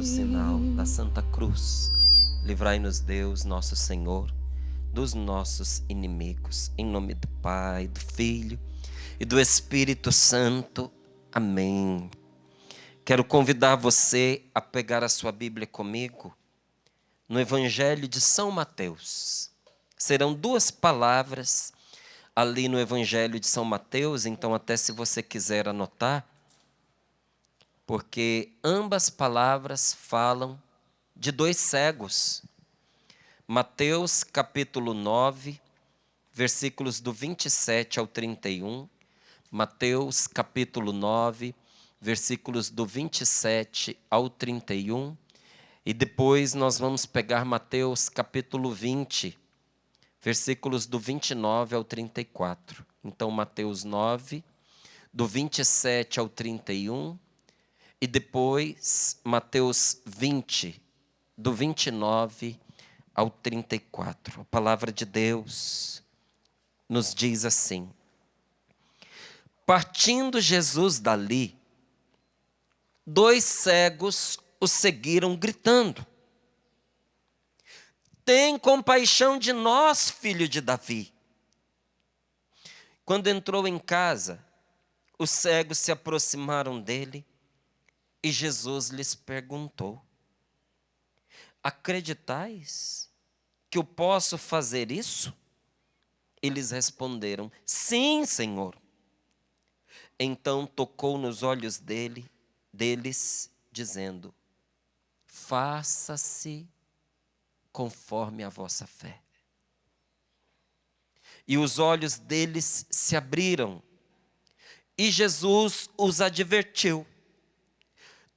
sinal da Santa Cruz, livrai-nos Deus, nosso Senhor, dos nossos inimigos. Em nome do Pai, do Filho e do Espírito Santo. Amém. Quero convidar você a pegar a sua Bíblia comigo no Evangelho de São Mateus. Serão duas palavras ali no Evangelho de São Mateus, então até se você quiser anotar, porque ambas palavras falam de dois cegos. Mateus capítulo 9, versículos do 27 ao 31. Mateus capítulo 9, versículos do 27 ao 31. E depois nós vamos pegar Mateus capítulo 20, versículos do 29 ao 34. Então Mateus 9, do 27 ao 31. E depois, Mateus 20, do 29 ao 34. A palavra de Deus nos diz assim: partindo Jesus dali, dois cegos o seguiram gritando: tem compaixão de nós, filho de Davi. Quando entrou em casa, os cegos se aproximaram dele e Jesus lhes perguntou: acreditais que eu posso fazer isso? Eles responderam: sim, Senhor. Então tocou nos olhos deles, dizendo: faça-se conforme a vossa fé. E os olhos deles se abriram, e Jesus os advertiu: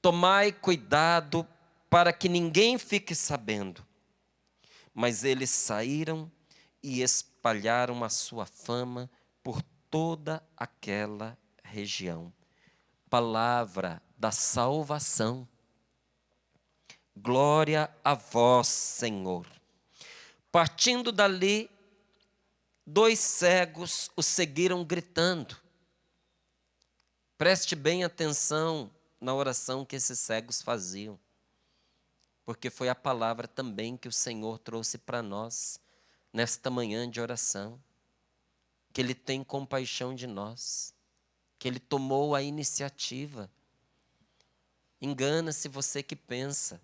tomai cuidado para que ninguém fique sabendo. Mas eles saíram e espalharam a sua fama por toda aquela região. Palavra da salvação. Glória a vós, Senhor. Partindo dali, dois cegos o seguiram gritando. Preste bem atenção na oração que esses cegos faziam, porque foi a palavra também que o Senhor trouxe para nós nesta manhã de oração, que Ele tem compaixão de nós, que Ele tomou a iniciativa. Engana-se você que pensa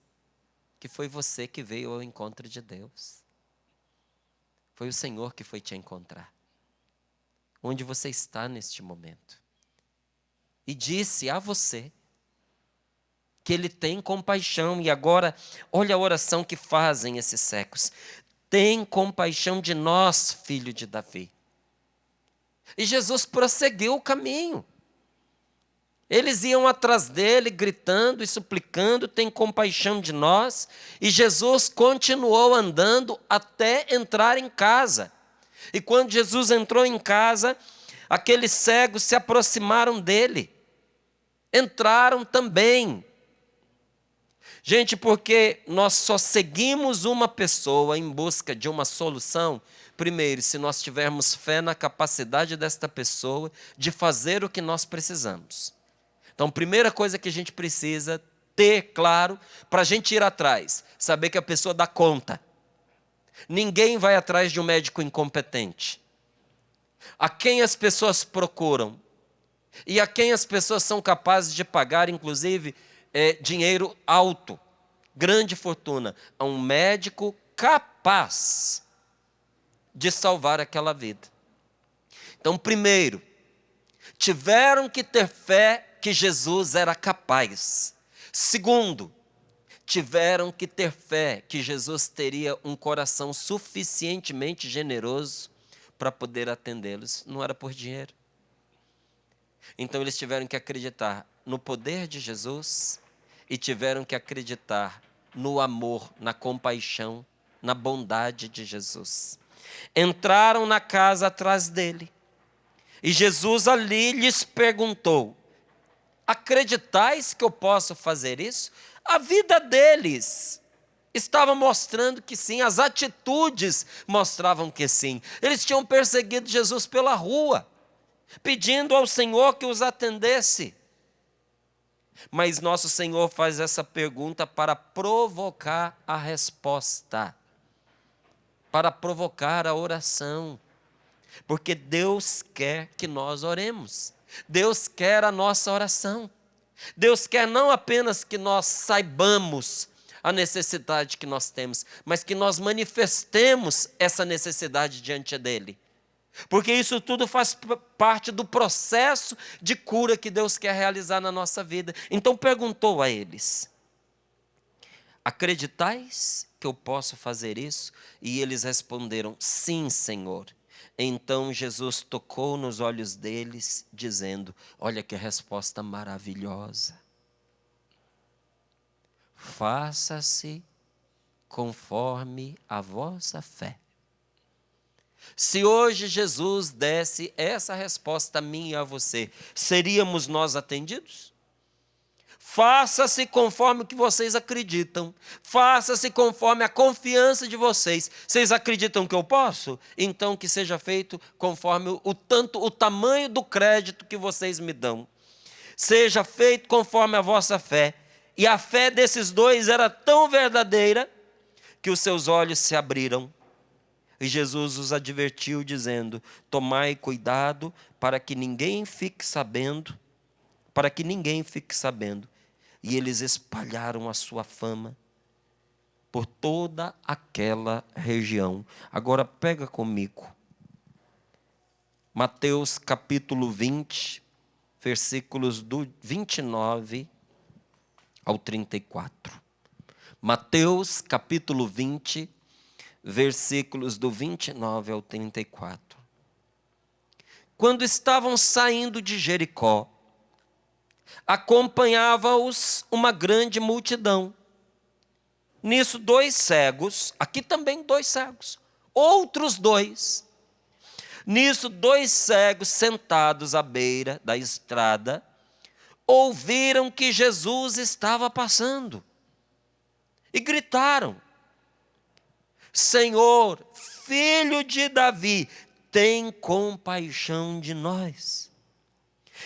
que foi você que veio ao encontro de Deus. Foi o Senhor que foi te encontrar, onde você está neste momento, e disse a você que Ele tem compaixão. E agora, olha a oração que fazem esses cegos: tem compaixão de nós, filho de Davi. E Jesus prosseguiu o caminho. Eles iam atrás dele, gritando e suplicando: tem compaixão de nós. E Jesus continuou andando até entrar em casa. E quando Jesus entrou em casa, aqueles cegos se aproximaram dele. Entraram também. Gente, porque nós só seguimos uma pessoa em busca de uma solução, primeiro, se nós tivermos fé na capacidade desta pessoa de fazer o que nós precisamos. Então, primeira coisa que a gente precisa ter claro para a gente ir atrás, saber que a pessoa dá conta. Ninguém vai atrás de um médico incompetente. A quem as pessoas procuram e a quem as pessoas são capazes de pagar, inclusive, dinheiro alto, grande fortuna, a um médico capaz de salvar aquela vida. Então, primeiro, tiveram que ter fé que Jesus era capaz. Segundo, tiveram que ter fé que Jesus teria um coração suficientemente generoso para poder atendê-los. Não era por dinheiro. Então eles tiveram que acreditar no poder de Jesus e tiveram que acreditar no amor, na compaixão, na bondade de Jesus. Entraram na casa atrás dele e Jesus ali lhes perguntou: acreditais que eu posso fazer isso? A vida deles estava mostrando que sim, as atitudes mostravam que sim. Eles tinham perseguido Jesus pela rua, pedindo ao Senhor que os atendesse. Mas nosso Senhor faz essa pergunta para provocar a resposta, para provocar a oração. Porque Deus quer que nós oremos. Deus quer a nossa oração. Deus quer não apenas que nós saibamos a necessidade que nós temos, mas que nós manifestemos essa necessidade diante dEle. Porque isso tudo faz parte do processo de cura que Deus quer realizar na nossa vida. Então perguntou a eles: acreditais que eu posso fazer isso? E eles responderam: sim, Senhor. Então Jesus tocou nos olhos deles, dizendo: olha que resposta maravilhosa. Faça-se conforme a vossa fé. Se hoje Jesus desse essa resposta a mim e a você, seríamos nós atendidos? Faça-se conforme o que vocês acreditam. Faça-se conforme a confiança de vocês. Vocês acreditam que eu posso? Então que seja feito conforme o tamanho do crédito que vocês me dão. Seja feito conforme a vossa fé. E a fé desses dois era tão verdadeira que os seus olhos se abriram. E Jesus os advertiu, dizendo: tomai cuidado para que ninguém fique sabendo. E eles espalharam a sua fama por toda aquela região. Agora pega comigo Mateus capítulo 20, versículos do 29 ao 34. Mateus capítulo 20, versículos do 29 ao 34. Quando estavam saindo de Jericó, acompanhava-os uma grande multidão. Nisso 2 cegos, aqui também 2 cegos, outros 2. Nisso 2 cegos sentados à beira da estrada, ouviram que Jesus estava passando e gritaram: Senhor, filho de Davi, tem compaixão de nós.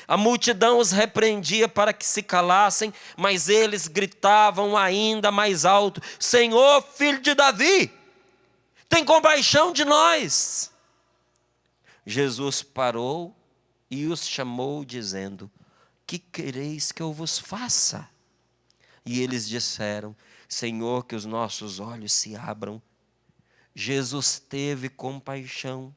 A multidão os repreendia para que se calassem, mas eles gritavam ainda mais alto: Senhor, filho de Davi, tem compaixão de nós. Jesus parou e os chamou, dizendo: que quereis que eu vos faça? E eles disseram: Senhor, que os nossos olhos se abram. Jesus teve compaixão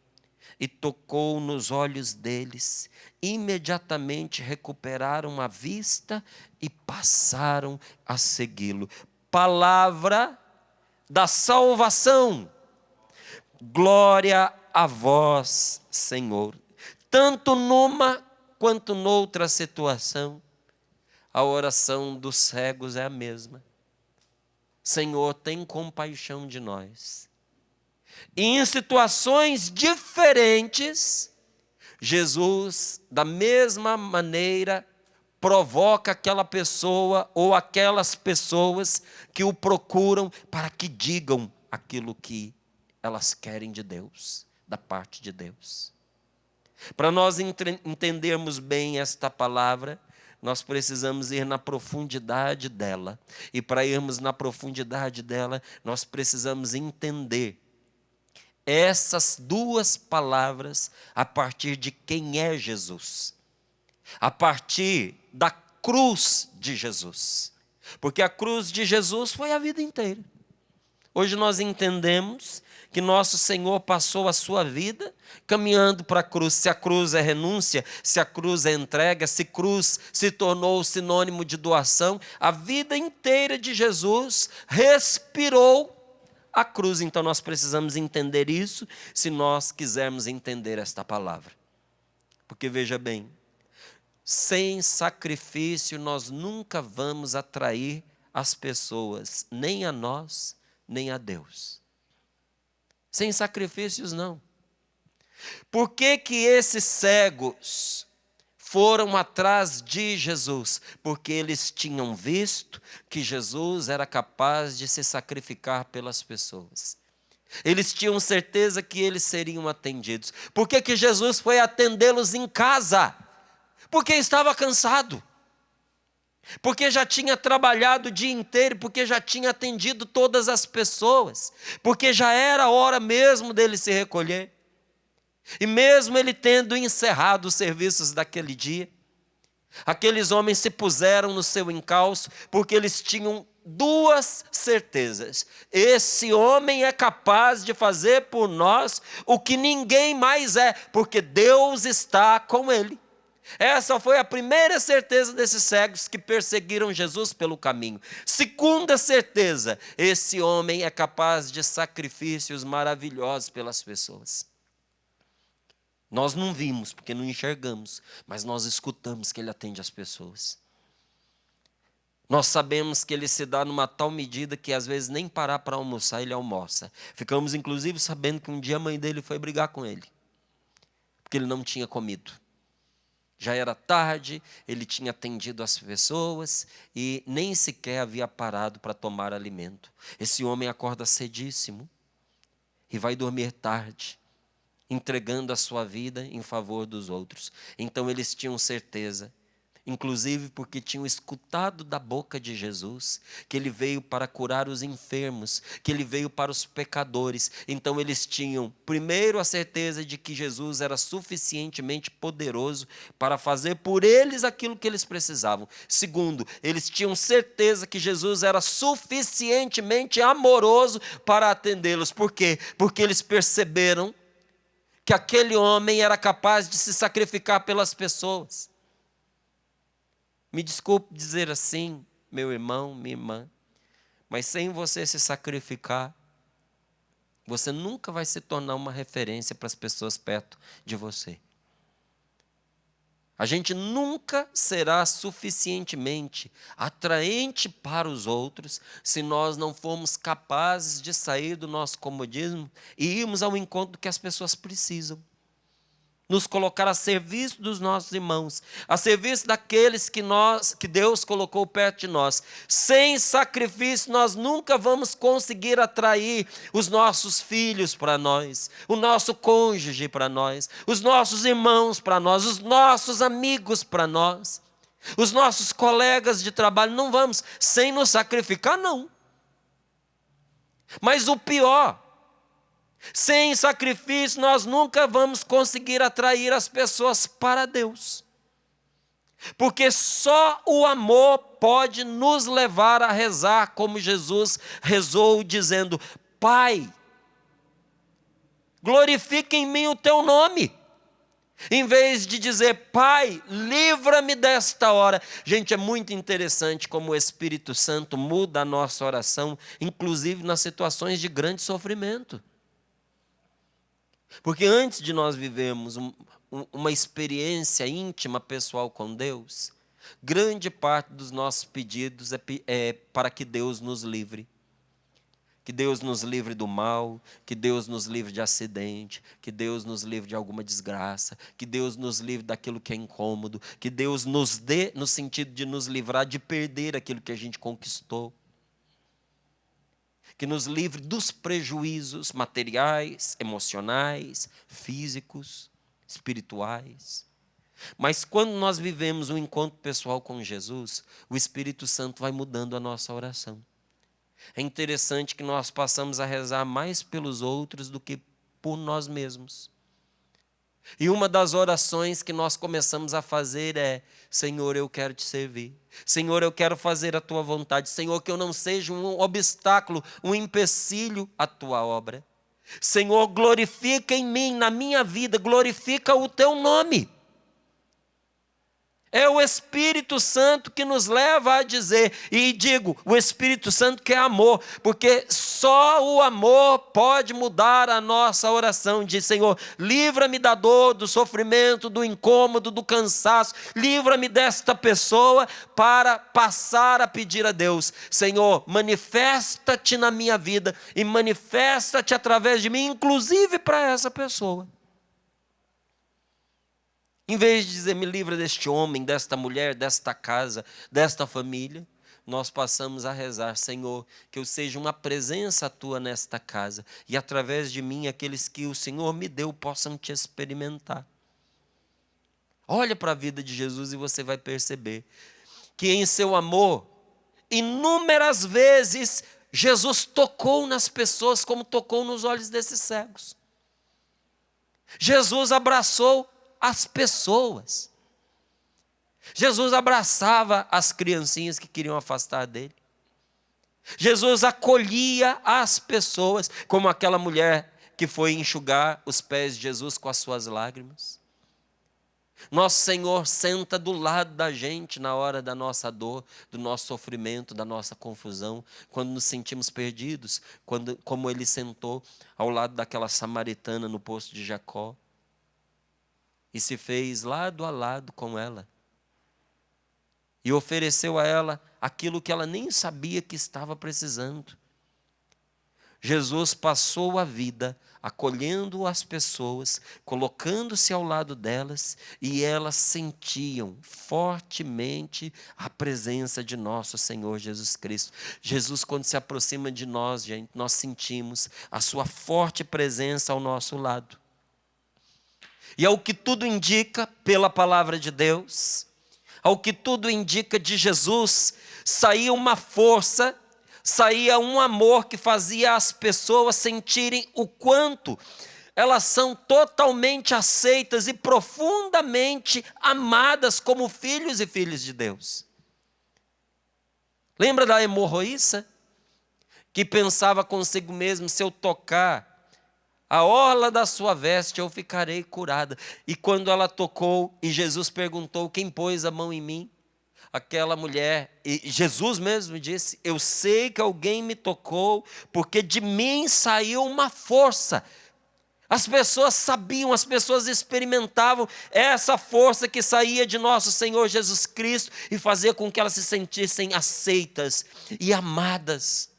e tocou nos olhos deles. Imediatamente recuperaram a vista e passaram a segui-lo. Palavra da salvação. Glória a vós, Senhor. Tanto numa quanto noutra situação, a oração dos cegos é a mesma. Senhor, tem compaixão de nós. E em situações diferentes, Jesus, da mesma maneira, provoca aquela pessoa ou aquelas pessoas que o procuram para que digam aquilo que elas querem de Deus, da parte de Deus. Para nós entendermos bem esta palavra, nós precisamos ir na profundidade dela. E para irmos na profundidade dela, nós precisamos entender essas 2 palavras a partir de quem é Jesus. A partir da cruz de Jesus. Porque a cruz de Jesus foi a vida inteira. Hoje nós entendemos que nosso Senhor passou a sua vida caminhando para a cruz. Se a cruz é renúncia, se a cruz é entrega, se cruz se tornou sinônimo de doação, a vida inteira de Jesus respirou a cruz. Então nós precisamos entender isso se nós quisermos entender esta palavra. Porque veja bem, sem sacrifício nós nunca vamos atrair as pessoas, nem a nós, nem a Deus. Sem sacrifícios não. Por que que esses cegos foram atrás de Jesus? Porque eles tinham visto que Jesus era capaz de se sacrificar pelas pessoas. Eles tinham certeza que eles seriam atendidos. Por que que Jesus foi atendê-los em casa? Porque estava cansado. porque já tinha trabalhado o dia inteiro, porque já tinha atendido todas as pessoas, porque já era a hora mesmo dele se recolher. E mesmo ele tendo encerrado os serviços daquele dia, aqueles homens se puseram no seu encalço, porque eles tinham duas certezas: esse homem é capaz de fazer por nós o que ninguém mais é, porque Deus está com ele. Essa foi a primeira certeza desses cegos que perseguiram Jesus pelo caminho. Segunda certeza: esse homem é capaz de sacrifícios maravilhosos pelas pessoas. Nós não vimos, porque não enxergamos, mas nós escutamos que ele atende as pessoas. Nós sabemos que ele se dá numa tal medida que às vezes nem parar para almoçar ele almoça. Ficamos inclusive sabendo que um dia a mãe dele foi brigar com ele, porque ele não tinha comido. Já era tarde, ele tinha atendido as pessoas e nem sequer havia parado para tomar alimento. Esse homem acorda cedíssimo e vai dormir tarde, entregando a sua vida em favor dos outros. Então eles tinham certeza, inclusive porque tinham escutado da boca de Jesus, que ele veio para curar os enfermos, que ele veio para os pecadores. Então eles tinham, primeiro, a certeza de que Jesus era suficientemente poderoso para fazer por eles aquilo que eles precisavam. Segundo, eles tinham certeza que Jesus era suficientemente amoroso para atendê-los. Por quê? Porque eles perceberam que aquele homem era capaz de se sacrificar pelas pessoas. Me desculpe dizer assim, meu irmão, minha irmã, mas sem você se sacrificar, você nunca vai se tornar uma referência para as pessoas perto de você. A gente nunca será suficientemente atraente para os outros se nós não formos capazes de sair do nosso comodismo e irmos ao encontro do que as pessoas precisam. Nos colocar a serviço dos nossos irmãos, a serviço daqueles que Deus colocou perto de nós. Sem sacrifício, nós nunca vamos conseguir atrair os nossos filhos para nós, o nosso cônjuge para nós, os nossos irmãos para nós, os nossos amigos para nós, os nossos colegas de trabalho. Não vamos, sem nos sacrificar, não. Mas o pior, sem sacrifício, nós nunca vamos conseguir atrair as pessoas para Deus. Porque só o amor pode nos levar a rezar como Jesus rezou, dizendo: Pai, glorifica em mim o teu nome. Em vez de dizer: Pai, livra-me desta hora. Gente, é muito interessante como o Espírito Santo muda a nossa oração, inclusive nas situações de grande sofrimento. Porque antes de nós vivermos uma experiência íntima, pessoal com Deus, grande parte dos nossos pedidos é para que Deus nos livre. Que Deus nos livre do mal, que Deus nos livre de acidente, que Deus nos livre de alguma desgraça, que Deus nos livre daquilo que é incômodo, que Deus nos dê no sentido de nos livrar de perder aquilo que a gente conquistou. Que nos livre dos prejuízos materiais, emocionais, físicos, espirituais. Mas quando nós vivemos um encontro pessoal com Jesus, o Espírito Santo vai mudando a nossa oração. É interessante que nós passamos a rezar mais pelos outros do que por nós mesmos. E uma das orações que nós começamos a fazer é: Senhor, eu quero te servir. Senhor, eu quero fazer a tua vontade. Senhor, que eu não seja um obstáculo, um empecilho à tua obra. Senhor, glorifica em mim, na minha vida, glorifica o teu nome. É o Espírito Santo que nos leva a dizer, e digo, o Espírito Santo que é amor, porque só o amor pode mudar a nossa oração. Diz: Senhor, livra-me da dor, do sofrimento, do incômodo, do cansaço, livra-me desta pessoa, para passar a pedir a Deus: Senhor, manifesta-te na minha vida e manifesta-te através de mim, inclusive para essa pessoa. Em vez de dizer: me livra deste homem, desta mulher, desta casa, desta família, nós passamos a rezar: Senhor, que eu seja uma presença tua nesta casa, e através de mim aqueles que o Senhor me deu possam te experimentar. Olha para a vida de Jesus e você vai perceber que em seu amor, inúmeras vezes, Jesus tocou nas pessoas como tocou nos olhos desses cegos. Jesus abraçou as pessoas. Jesus abraçava as criancinhas que queriam afastar dele. Jesus acolhia as pessoas, como aquela mulher que foi enxugar os pés de Jesus com as suas lágrimas. Nosso Senhor senta do lado da gente na hora da nossa dor, do nosso sofrimento, da nossa confusão, quando nos sentimos perdidos, como Ele sentou ao lado daquela samaritana no poço de Jacó e se fez lado a lado com ela e ofereceu a ela aquilo que ela nem sabia que estava precisando. Jesus passou a vida acolhendo as pessoas, colocando-se ao lado delas, e elas sentiam fortemente a presença de nosso Senhor Jesus Cristo. Jesus, quando se aproxima de nós, gente, nós sentimos a sua forte presença ao nosso lado. E ao que tudo indica, pela palavra de Deus, ao que tudo indica de Jesus, saía uma força, saía um amor que fazia as pessoas sentirem o quanto elas são totalmente aceitas e profundamente amadas como filhos e filhas de Deus. Lembra da hemorroíça? Que pensava consigo mesmo, se eu tocar a orla da sua veste, eu ficarei curada. E quando ela tocou, e Jesus perguntou, quem pôs a mão em mim? Aquela mulher, e Jesus mesmo disse, eu sei que alguém me tocou, porque de mim saiu uma força. As pessoas sabiam, as pessoas experimentavam essa força que saía de nosso Senhor Jesus Cristo e fazia com que elas se sentissem aceitas e amadas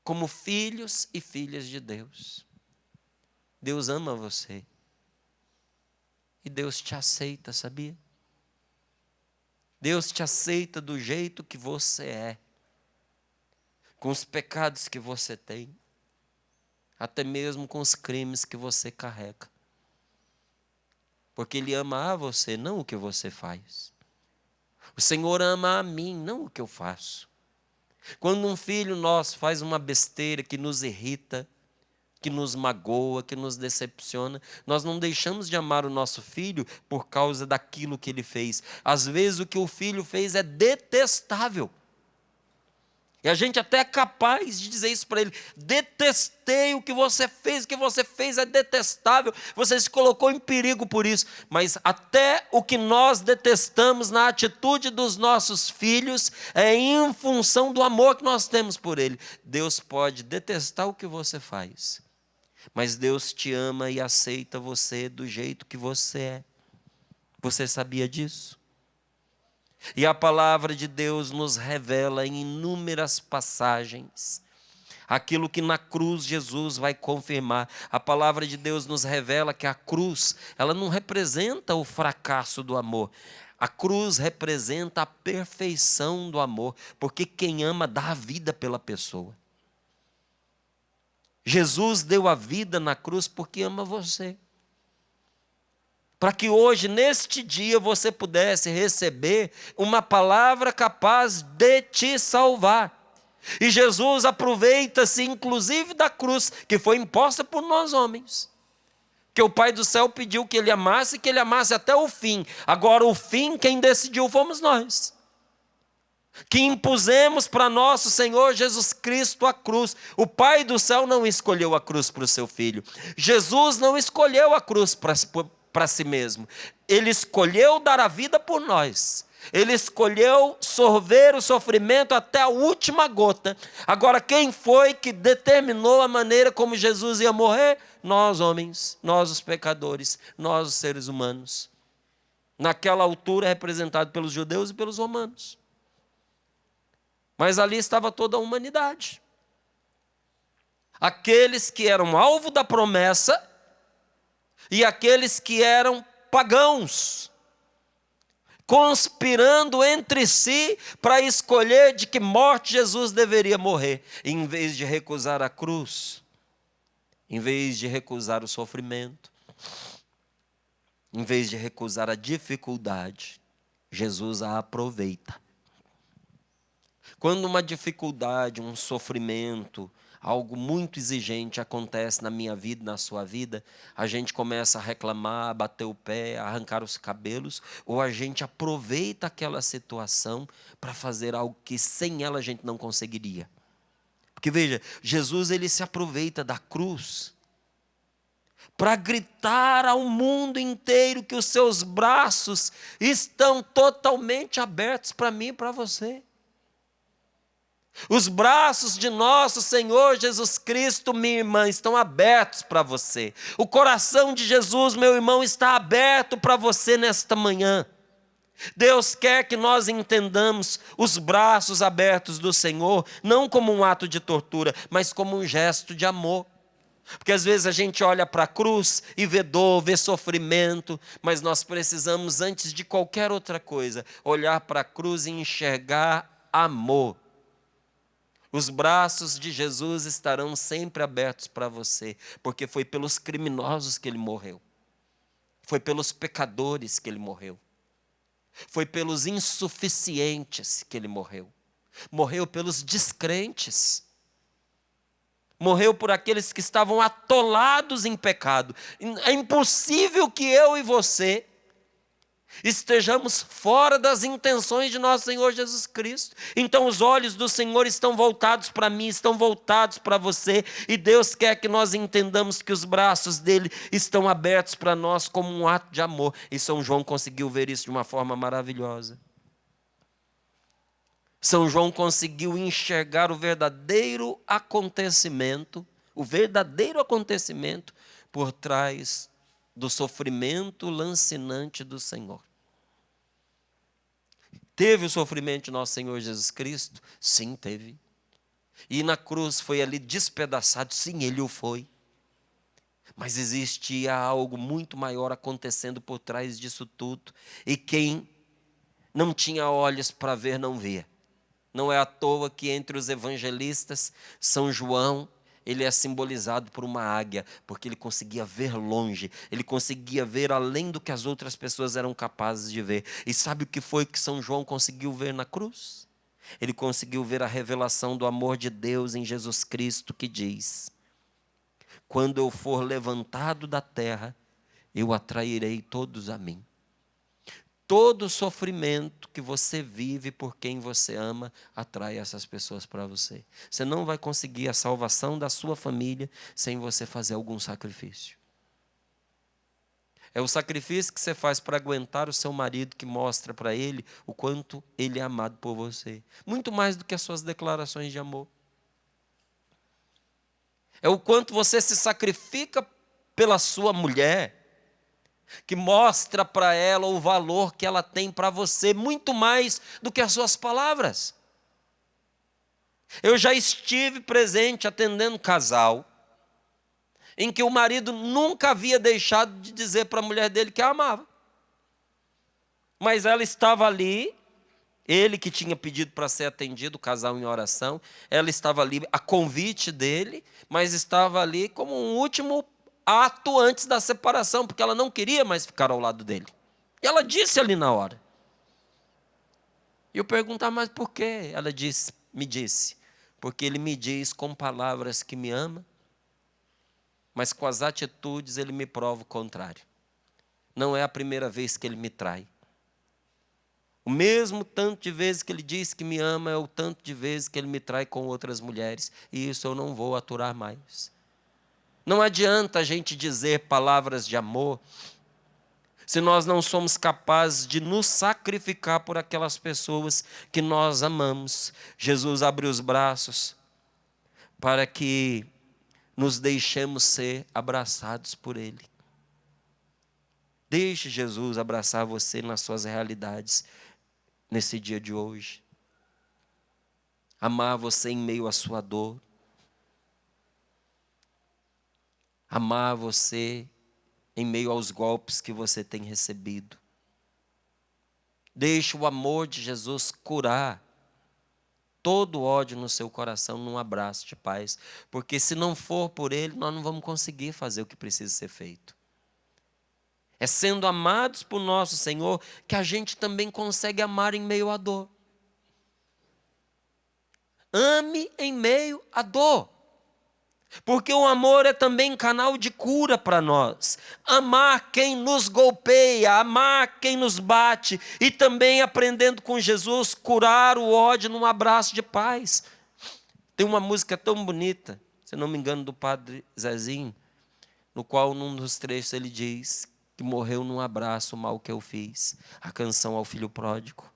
como filhos e filhas de Deus. Deus ama você. E Deus te aceita, sabia? Deus te aceita do jeito que você é, com os pecados que você tem, até mesmo com os crimes que você carrega. Porque Ele ama a você, não o que você faz. O Senhor ama a mim, não o que eu faço. Quando um filho nosso faz uma besteira que nos irrita, que nos magoa, que nos decepciona, nós não deixamos de amar o nosso filho por causa daquilo que ele fez. Às vezes o que o filho fez é detestável. E a gente até é capaz de dizer isso para ele, detestei o que você fez é detestável, você se colocou em perigo por isso. Mas até o que nós detestamos na atitude dos nossos filhos é em função do amor que nós temos por ele. Deus pode detestar o que você faz, mas Deus te ama e aceita você do jeito que você é. Você sabia disso? E a palavra de Deus nos revela em inúmeras passagens aquilo que na cruz Jesus vai confirmar. A palavra de Deus nos revela que a cruz, ela não representa o fracasso do amor. A cruz representa a perfeição do amor, porque quem ama dá a vida pela pessoa. Jesus deu a vida na cruz porque ama você. Para que hoje, neste dia, você pudesse receber uma palavra capaz de te salvar. E Jesus aproveita-se inclusive da cruz, que foi imposta por nós homens. Que o Pai do céu pediu que Ele amasse, que Ele amasse até o fim. Agora o fim, quem decidiu fomos nós. Que impusemos para nosso Senhor Jesus Cristo a cruz. O Pai do céu não escolheu a cruz para o seu Filho. Jesus não escolheu a cruz para si mesmo. Ele escolheu dar a vida por nós. Ele escolheu sorver o sofrimento até a última gota. Agora, quem foi que determinou a maneira como Jesus ia morrer? Nós, homens, nós os pecadores, nós os seres humanos. Naquela altura representado pelos judeus e pelos romanos. Mas ali estava toda a humanidade. Aqueles que eram alvo da promessa e aqueles que eram pagãos, conspirando entre si para escolher de que morte Jesus deveria morrer, em vez de recusar a cruz, em vez de recusar o sofrimento, em vez de recusar a dificuldade. Jesus a aproveita. Quando uma dificuldade, um sofrimento, algo muito exigente acontece na minha vida, na sua vida, a gente começa a reclamar, a bater o pé, a arrancar os cabelos, ou a gente aproveita aquela situação para fazer algo que sem ela a gente não conseguiria. Porque veja, Jesus ele se aproveita da cruz para gritar ao mundo inteiro que os seus braços estão totalmente abertos para mim e para você. Os braços de nosso Senhor Jesus Cristo, minha irmã, estão abertos para você. O coração de Jesus, meu irmão, está aberto para você nesta manhã. Deus quer que nós entendamos os braços abertos do Senhor, não como um ato de tortura, mas como um gesto de amor. Porque às vezes a gente olha para a cruz e vê dor, vê sofrimento, mas nós precisamos, antes de qualquer outra coisa, olhar para a cruz e enxergar amor. Os braços de Jesus estarão sempre abertos para você, porque foi pelos criminosos que ele morreu. Foi pelos pecadores que ele morreu. Foi pelos insuficientes que ele morreu. Morreu pelos descrentes. Morreu por aqueles que estavam atolados em pecado. É impossível que eu e você estejamos fora das intenções de nosso Senhor Jesus Cristo. Então os olhos do Senhor estão voltados para mim, estão voltados para você, e Deus quer que nós entendamos que os braços dele estão abertos para nós como um ato de amor. E São João conseguiu ver isso de uma forma maravilhosa. São João conseguiu enxergar o verdadeiro acontecimento por trás do sofrimento lancinante do Senhor. Teve o sofrimento de nosso Senhor Jesus Cristo? Sim, teve. E na cruz foi ali despedaçado? Sim, ele o foi. Mas existia algo muito maior acontecendo por trás disso tudo. E quem não tinha olhos para ver, não vê. Não é à toa que entre os evangelistas, São João, ele é simbolizado por uma águia, porque ele conseguia ver longe, ele conseguia ver além do que as outras pessoas eram capazes de ver. E sabe o que foi que São João conseguiu ver na cruz? Ele conseguiu ver a revelação do amor de Deus em Jesus Cristo, que diz: quando eu for levantado da terra, eu atrairei todos a mim. Todo sofrimento que você vive por quem você ama, atrai essas pessoas para você. Você não vai conseguir a salvação da sua família sem você fazer algum sacrifício. É o sacrifício que você faz para aguentar o seu marido, que mostra para ele o quanto ele é amado por você. Muito mais do que as suas declarações de amor. É o quanto você se sacrifica pela sua mulher, que mostra para ela o valor que ela tem para você, muito mais do que as suas palavras. Eu já estive presente atendendo casal, em que o marido nunca havia deixado de dizer para a mulher dele que a amava. Mas ela estava ali, ele que tinha pedido para ser atendido, o casal em oração, ela estava ali a convite dele, mas estava ali como um último ato antes da separação, porque ela não queria mais ficar ao lado dele. E ela disse ali na hora. E eu perguntava, mas por quê? Ela me disse, porque ele me diz com palavras que me ama, mas com as atitudes ele me prova o contrário. Não é a primeira vez que ele me trai. O mesmo tanto de vezes que ele diz que me ama é o tanto de vezes que ele me trai com outras mulheres. E isso eu não vou aturar mais. Não adianta a gente dizer palavras de amor se nós não somos capazes de nos sacrificar por aquelas pessoas que nós amamos. Jesus abre os braços para que nos deixemos ser abraçados por Ele. Deixe Jesus abraçar você nas suas realidades nesse dia de hoje. Amar você em meio à sua dor. Amar você em meio aos golpes que você tem recebido. Deixe o amor de Jesus curar todo o ódio no seu coração num abraço de paz. Porque se não for por Ele, nós não vamos conseguir fazer o que precisa ser feito. É sendo amados por nosso Senhor que a gente também consegue amar em meio à dor. Ame em meio à dor. Porque o amor é também canal de cura para nós. Amar quem nos golpeia, amar quem nos bate. E também aprendendo com Jesus, curar o ódio num abraço de paz. Tem uma música tão bonita, se não me engano, do Padre Zezinho, no qual num dos trechos ele diz que morreu num abraço o mal que eu fiz. A canção ao filho pródigo.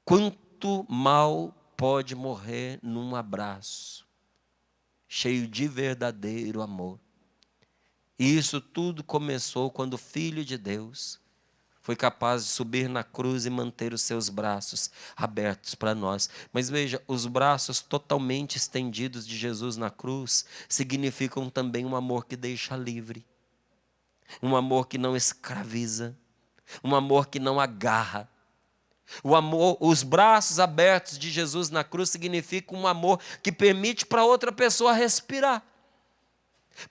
Quanto mal pode morrer num abraço, cheio de verdadeiro amor. E isso tudo começou quando o Filho de Deus foi capaz de subir na cruz e manter os seus braços abertos para nós. Mas veja, os braços totalmente estendidos de Jesus na cruz significam também um amor que deixa livre, um amor que não escraviza, um amor que não agarra. O amor, os braços abertos de Jesus na cruz significam um amor que permite para outra pessoa respirar.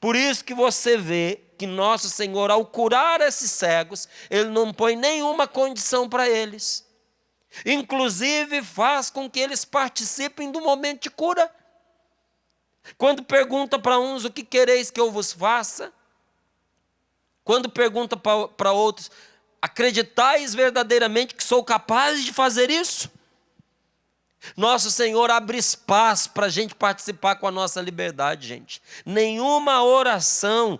Por isso que você vê que nosso Senhor, ao curar esses cegos, Ele não põe nenhuma condição para eles. Inclusive faz com que eles participem do momento de cura. Quando pergunta para uns o que quereis que eu vos faça, quando pergunta para outros, acreditais verdadeiramente que sou capaz de fazer isso? Nosso Senhor abre espaço para a gente participar com a nossa liberdade, gente. Nenhuma oração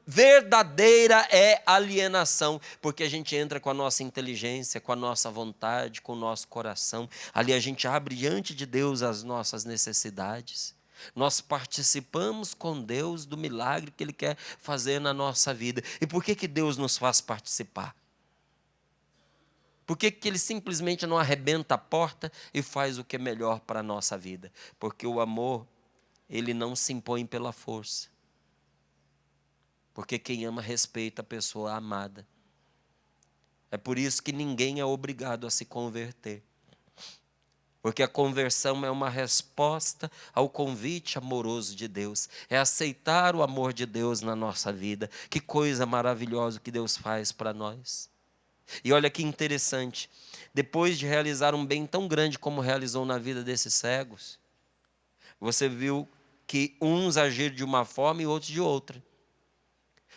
verdadeira é alienação, porque a gente entra com a nossa inteligência, com a nossa vontade, com o nosso coração. Ali a gente abre diante de Deus as nossas necessidades. Nós participamos com Deus do milagre que Ele quer fazer na nossa vida. E por que Deus nos faz participar? Por que Ele simplesmente não arrebenta a porta e faz o que é melhor para a nossa vida? Porque o amor, ele não se impõe pela força. Porque quem ama respeita a pessoa amada. É por isso que ninguém é obrigado a se converter. Porque a conversão é uma resposta ao convite amoroso de Deus. É aceitar o amor de Deus na nossa vida. Que coisa maravilhosa que Deus faz para nós. E olha que interessante. Depois de realizar um bem tão grande como realizou na vida desses cegos, você viu que uns agiram de uma forma e outros de outra.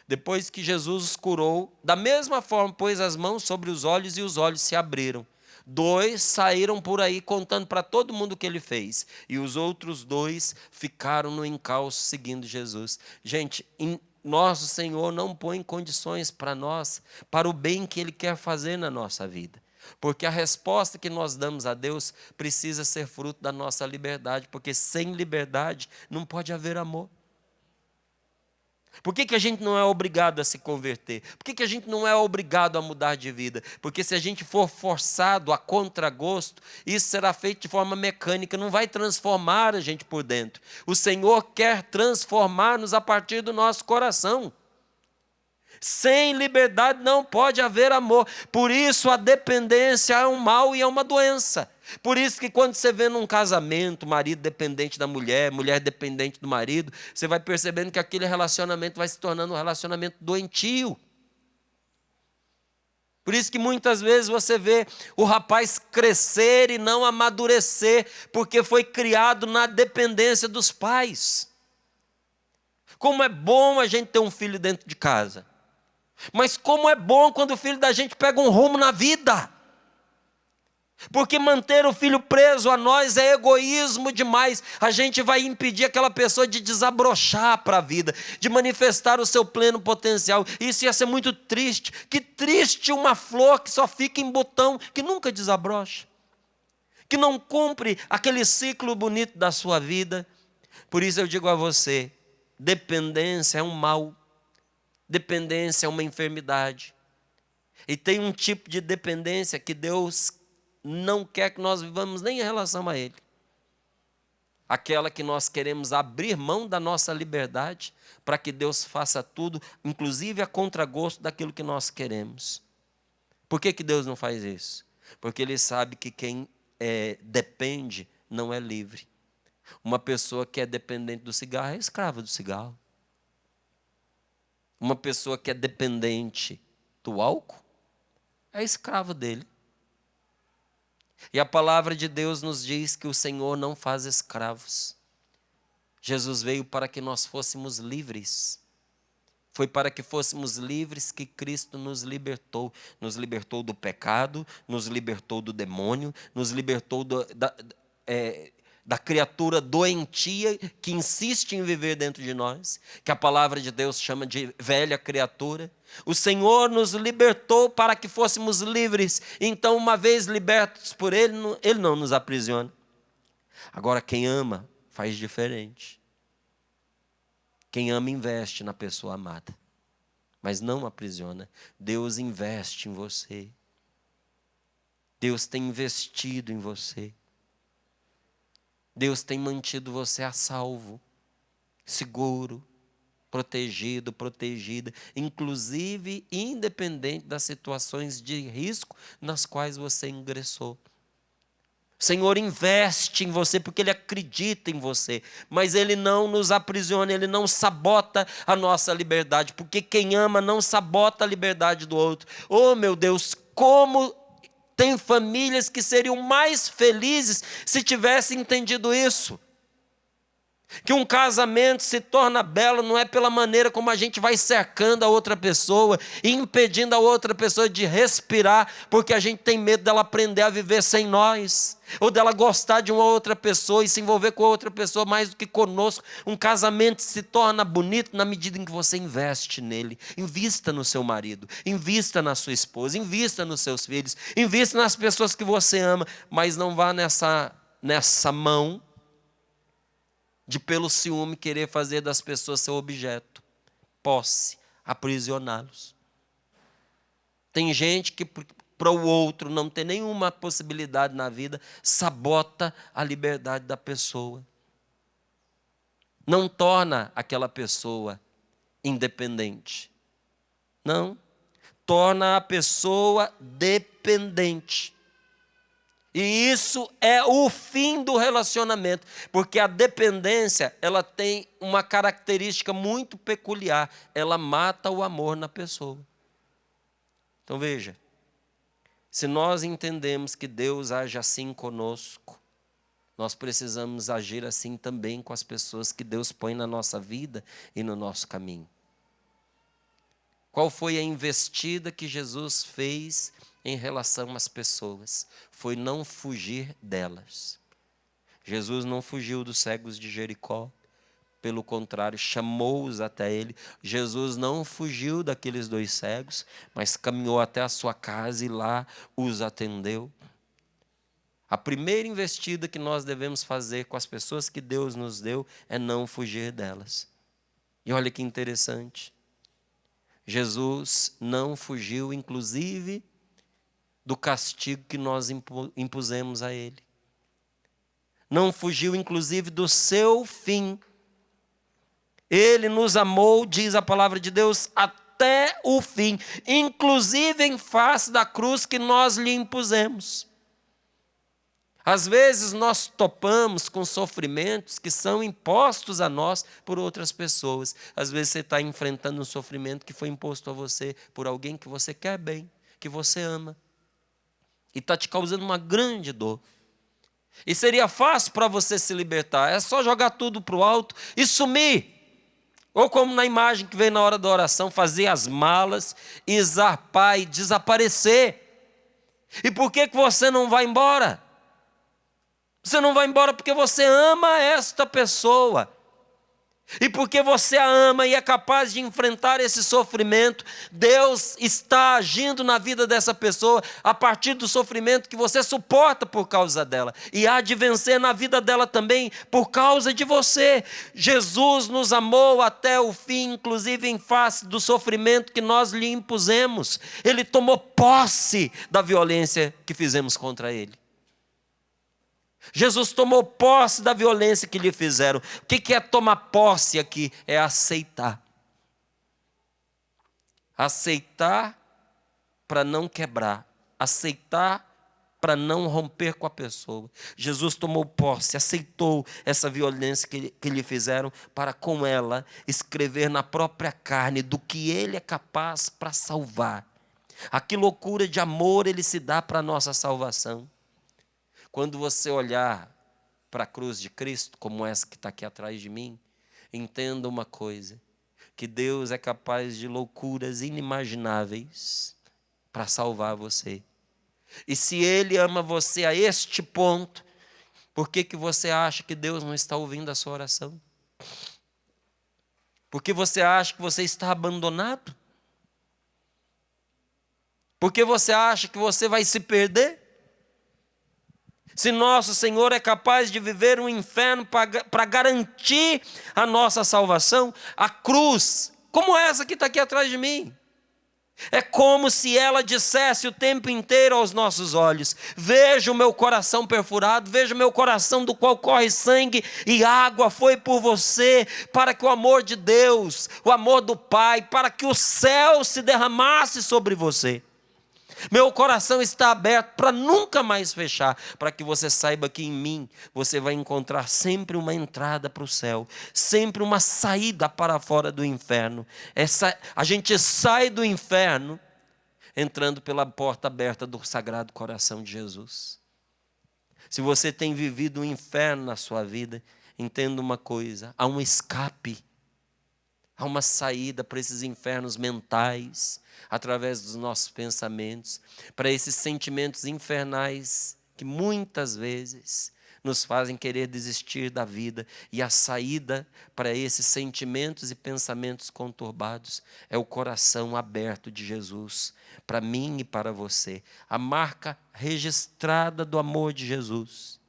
Depois que Jesus os curou, da mesma forma pôs as mãos sobre os olhos e os olhos se abriram. 2 saíram por aí contando para todo mundo o que ele fez. E os outros 2 ficaram no encalço seguindo Jesus. Gente, nosso Senhor não põe condições para nós, para o bem que Ele quer fazer na nossa vida. Porque a resposta que nós damos a Deus precisa ser fruto da nossa liberdade. Porque sem liberdade não pode haver amor. Por que a gente não é obrigado a se converter? Por que a gente não é obrigado a mudar de vida? Porque se a gente for forçado a contragosto, isso será feito de forma mecânica, não vai transformar a gente por dentro. O Senhor quer transformar-nos a partir do nosso coração. Sem liberdade não pode haver amor. Por isso a dependência é um mal e é uma doença. Por isso que quando você vê num casamento, marido dependente da mulher, mulher dependente do marido, você vai percebendo que aquele relacionamento vai se tornando um relacionamento doentio. Por isso que muitas vezes você vê o rapaz crescer e não amadurecer, porque foi criado na dependência dos pais. Como é bom a gente ter um filho dentro de casa. Mas como é bom quando o filho da gente pega um rumo na vida. Porque manter o filho preso a nós é egoísmo demais. A gente vai impedir aquela pessoa de desabrochar para a vida, de manifestar o seu pleno potencial. Isso ia ser muito triste. Que triste uma flor que só fica em botão, que nunca desabrocha, que não cumpre aquele ciclo bonito da sua vida. Por isso eu digo a você, dependência é um mal. Dependência é uma enfermidade. E tem um tipo de dependência que Deus não quer que nós vivamos nem em relação a Ele. Aquela que nós queremos abrir mão da nossa liberdade para que Deus faça tudo, inclusive a contragosto daquilo que nós queremos. Por que Deus não faz isso? Porque Ele sabe que quem depende não é livre. Uma pessoa que é dependente do cigarro é escrava do cigarro. Uma pessoa que é dependente do álcool é escravo dele. E a palavra de Deus nos diz que o Senhor não faz escravos. Jesus veio para que nós fôssemos livres. Foi para que fôssemos livres que Cristo nos libertou. Nos libertou do pecado, nos libertou do demônio, nos libertou da criatura doentia que insiste em viver dentro de nós, que a palavra de Deus chama de velha criatura. O Senhor nos libertou para que fôssemos livres. Então, uma vez libertos por Ele, Ele não nos aprisiona. Agora, quem ama faz diferente. Quem ama investe na pessoa amada, mas não aprisiona. Deus investe em você. Deus tem investido em você. Deus tem mantido você a salvo, seguro, protegido, protegida, inclusive independente das situações de risco nas quais você ingressou. O Senhor investe em você porque Ele acredita em você, mas Ele não nos aprisiona, Ele não sabota a nossa liberdade, porque quem ama não sabota a liberdade do outro. Oh, meu Deus, como tem famílias que seriam mais felizes se tivessem entendido isso. Que um casamento se torna belo não é pela maneira como a gente vai cercando a outra pessoa e impedindo a outra pessoa de respirar, porque a gente tem medo dela aprender a viver sem nós, ou dela gostar de uma outra pessoa e se envolver com outra pessoa mais do que conosco. Um casamento se torna bonito na medida em que você investe nele. Invista no seu marido, invista na sua esposa, invista nos seus filhos, invista nas pessoas que você ama, mas não vá nessa mão de pelo ciúme querer fazer das pessoas seu objeto, posse, aprisioná-los. Tem gente que para o outro não ter nenhuma possibilidade na vida, sabota a liberdade da pessoa. Não torna aquela pessoa independente. Não, torna a pessoa dependente. E isso é o fim do relacionamento, porque a dependência, ela tem uma característica muito peculiar, ela mata o amor na pessoa. Então veja, se nós entendemos que Deus age assim conosco, nós precisamos agir assim também com as pessoas que Deus põe na nossa vida e no nosso caminho. Qual foi a investida que Jesus fez em relação às pessoas? Foi não fugir delas. Jesus não fugiu dos cegos de Jericó, pelo contrário, chamou-os até ele. Jesus não fugiu daqueles 2 cegos, mas caminhou até a sua casa e lá os atendeu. A primeira investida que nós devemos fazer com as pessoas que Deus nos deu é não fugir delas. E olha que interessante, Jesus não fugiu, inclusive, do castigo que nós impusemos a ele. Não fugiu, inclusive, do seu fim. Ele nos amou, diz a palavra de Deus, até o fim, inclusive em face da cruz que nós lhe impusemos. Às vezes nós topamos com sofrimentos que são impostos a nós por outras pessoas. Às vezes você está enfrentando um sofrimento que foi imposto a você por alguém que você quer bem, que você ama. E está te causando uma grande dor. E seria fácil para você se libertar. É só jogar tudo para o alto e sumir. Ou como na imagem que vem na hora da oração, fazer as malas, e zarpar e desaparecer. E por que você não vai embora? Você não vai embora porque você ama esta pessoa. E porque você a ama e é capaz de enfrentar esse sofrimento, Deus está agindo na vida dessa pessoa a partir do sofrimento que você suporta por causa dela. E há de vencer na vida dela também por causa de você. Jesus nos amou até o fim, inclusive em face do sofrimento que nós lhe impusemos. Ele tomou posse da violência que fizemos contra ele. Jesus tomou posse da violência que lhe fizeram. O que é tomar posse aqui? É aceitar. Aceitar para não quebrar. Aceitar para não romper com a pessoa. Jesus tomou posse, aceitou essa violência que lhe fizeram, para com ela escrever na própria carne do que ele é capaz para salvar. A que loucura de amor ele se dá para a nossa salvação. Quando você olhar para a cruz de Cristo, como essa que está aqui atrás de mim, entenda uma coisa, que Deus é capaz de loucuras inimagináveis para salvar você. E se Ele ama você a este ponto, por que você acha que Deus não está ouvindo a sua oração? Por que você acha que você está abandonado? Por que você acha que você vai se perder? Se nosso Senhor é capaz de viver um inferno para garantir a nossa salvação, a cruz, como essa que está aqui atrás de mim, é como se ela dissesse o tempo inteiro aos nossos olhos: veja o meu coração perfurado, veja o meu coração do qual corre sangue e água, foi por você, para que o amor de Deus, o amor do Pai, para que o céu se derramasse sobre você. Meu coração está aberto para nunca mais fechar, para que você saiba que em mim você vai encontrar sempre uma entrada para o céu, sempre uma saída para fora do inferno. A gente sai do inferno entrando pela porta aberta do Sagrado Coração de Jesus. Se você tem vivido um inferno na sua vida, entenda uma coisa: há um escape, há uma saída para esses infernos mentais, através dos nossos pensamentos, para esses sentimentos infernais que muitas vezes nos fazem querer desistir da vida. E a saída para esses sentimentos e pensamentos conturbados é o coração aberto de Jesus, para mim e para você. A marca registrada do amor de Jesus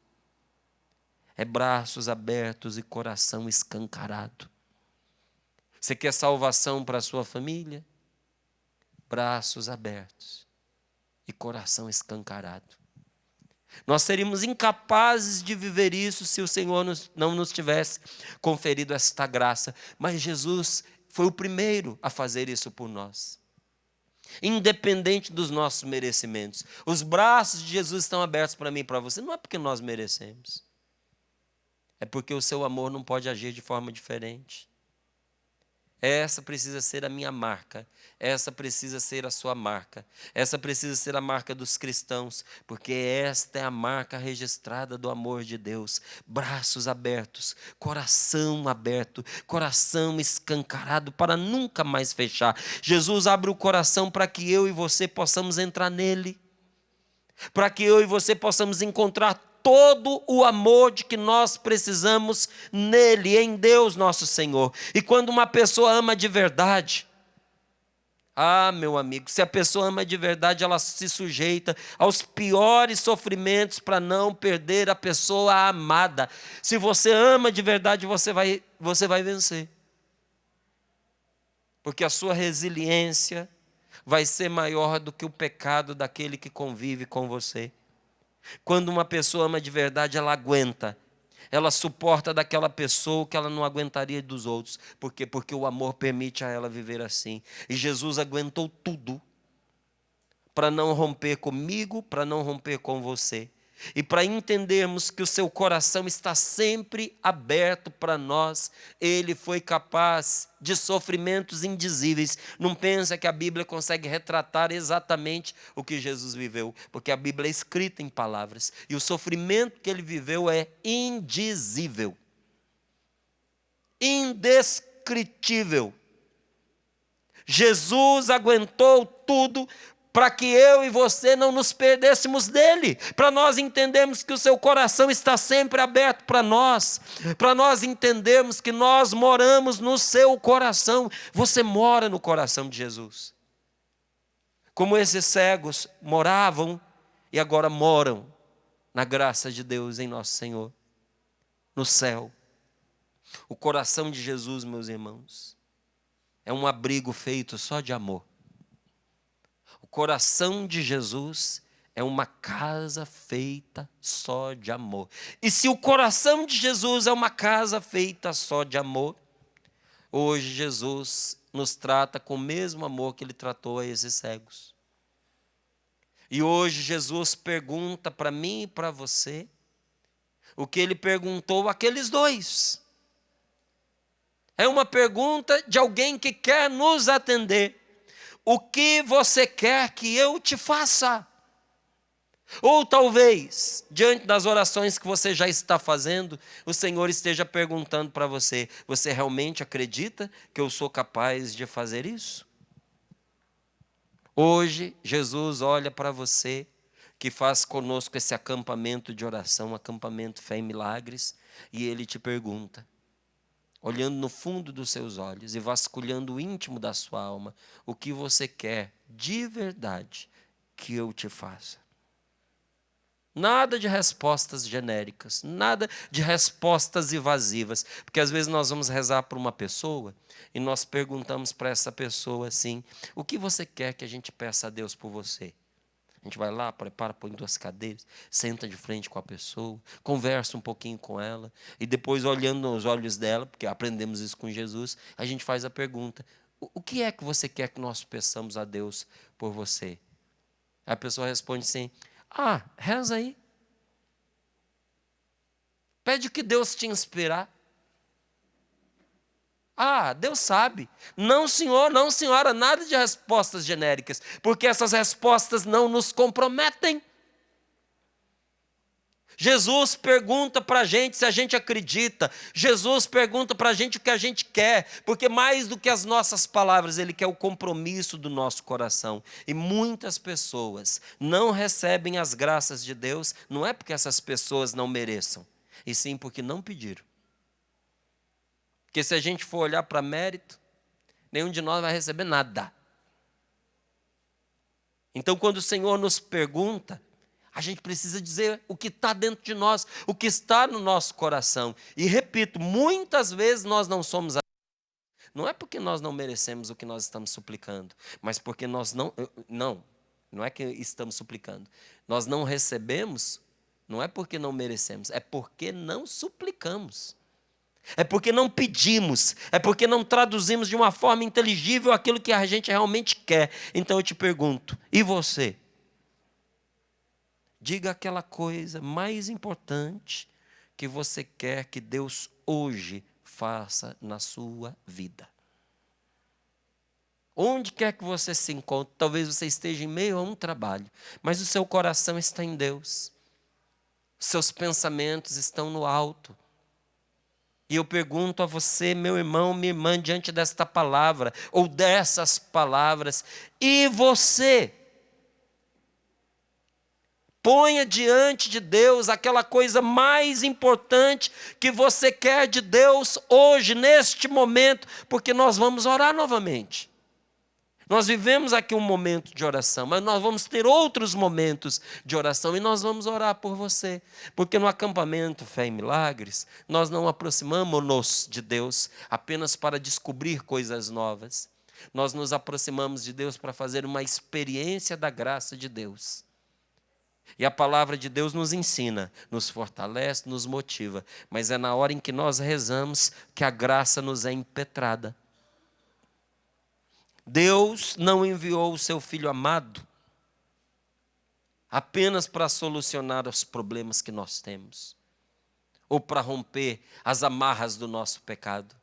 é braços abertos e coração escancarado. Você quer salvação para a sua família? Braços abertos e coração escancarado. Nós seríamos incapazes de viver isso se o Senhor não nos tivesse conferido esta graça. Mas Jesus foi o primeiro a fazer isso por nós. Independente dos nossos merecimentos. Os braços de Jesus estão abertos para mim e para você. Não é porque nós merecemos. É porque o seu amor não pode agir de forma diferente. Essa precisa ser a minha marca, essa precisa ser a sua marca, essa precisa ser a marca dos cristãos, porque esta é a marca registrada do amor de Deus. Braços abertos, coração escancarado para nunca mais fechar. Jesus abre o coração para que eu e você possamos entrar nele, para que eu e você possamos encontrar todo o amor de que nós precisamos nele, em Deus nosso Senhor. E quando uma pessoa ama de verdade, meu amigo, se a pessoa ama de verdade, ela se sujeita aos piores sofrimentos para não perder a pessoa amada. Se você ama de verdade, você vai vencer. Porque a sua resiliência vai ser maior do que o pecado daquele que convive com você. Quando uma pessoa ama de verdade, ela aguenta. Ela suporta daquela pessoa que ela não aguentaria dos outros. Por quê? Porque o amor permite a ela viver assim. E Jesus aguentou tudo para não romper comigo, para não romper com você. E para entendermos que o seu coração está sempre aberto para nós, ele foi capaz de sofrimentos indizíveis. Não pensa que a Bíblia consegue retratar exatamente o que Jesus viveu, porque a Bíblia é escrita em palavras, e o sofrimento que ele viveu é indizível, indescritível. Jesus aguentou tudo para que eu e você não nos perdêssemos dele, para nós entendermos que o seu coração está sempre aberto para nós entendermos que nós moramos no seu coração. Você mora no coração de Jesus, como esses cegos moravam e agora moram na graça de Deus em nosso Senhor, no céu. O coração de Jesus, meus irmãos, é um abrigo feito só de amor. O coração de Jesus é uma casa feita só de amor. E se o coração de Jesus é uma casa feita só de amor, hoje Jesus nos trata com o mesmo amor que ele tratou a esses cegos. E hoje Jesus pergunta para mim e para você o que ele perguntou àqueles dois. É uma pergunta de alguém que quer nos atender. O que você quer que eu te faça? Ou talvez, diante das orações que você já está fazendo, o Senhor esteja perguntando para você: você realmente acredita que eu sou capaz de fazer isso? Hoje, Jesus olha para você, que faz conosco esse acampamento de oração, acampamento Fé e Milagres, e Ele te pergunta, olhando no fundo dos seus olhos e vasculhando o íntimo da sua alma, o que você quer de verdade que eu te faça? Nada de respostas genéricas, nada de respostas evasivas, porque às vezes nós vamos rezar para uma pessoa e nós perguntamos para essa pessoa assim: o que você quer que a gente peça a Deus por você? A gente vai lá, prepara, põe 2 cadeiras, senta de frente com a pessoa, conversa um pouquinho com ela, e depois, olhando nos olhos dela, porque aprendemos isso com Jesus, a gente faz a pergunta: o que é que você quer que nós peçamos a Deus por você? A pessoa responde assim: reza aí. Pede que Deus te inspirar. Deus sabe. Não, senhor, não, senhora, nada de respostas genéricas, porque essas respostas não nos comprometem. Jesus pergunta para a gente se a gente acredita. Jesus pergunta para a gente o que a gente quer, porque mais do que as nossas palavras, Ele quer o compromisso do nosso coração. E muitas pessoas não recebem as graças de Deus, não é porque essas pessoas não mereçam, e sim porque não pediram. Porque se a gente for olhar para mérito, nenhum de nós vai receber nada. Então, quando o Senhor nos pergunta, a gente precisa dizer o que está dentro de nós, o que está no nosso coração. E repito, muitas vezes nós não somos. Não é porque nós não merecemos o que nós estamos suplicando, mas porque nós não é que estamos suplicando. Nós não recebemos, não é porque não merecemos, é porque não suplicamos. É porque não pedimos, é porque não traduzimos de uma forma inteligível aquilo que a gente realmente quer. Então eu te pergunto, e você? Diga aquela coisa mais importante que você quer que Deus hoje faça na sua vida. Onde quer que você se encontre, talvez você esteja em meio a um trabalho, mas o seu coração está em Deus. Os seus pensamentos estão no alto. E eu pergunto a você, meu irmão, minha irmã, diante desta palavra, ou dessas palavras, e você? Ponha diante de Deus aquela coisa mais importante que você quer de Deus hoje, neste momento, porque nós vamos orar novamente. Nós vivemos aqui um momento de oração, mas nós vamos ter outros momentos de oração e nós vamos orar por você. Porque no acampamento Fé e Milagres, nós não aproximamos-nos de Deus apenas para descobrir coisas novas. Nós nos aproximamos de Deus para fazer uma experiência da graça de Deus. E a palavra de Deus nos ensina, nos fortalece, nos motiva. Mas é na hora em que nós rezamos que a graça nos é impetrada. Deus não enviou o seu Filho amado apenas para solucionar os problemas que nós temos, ou para romper as amarras do nosso pecado,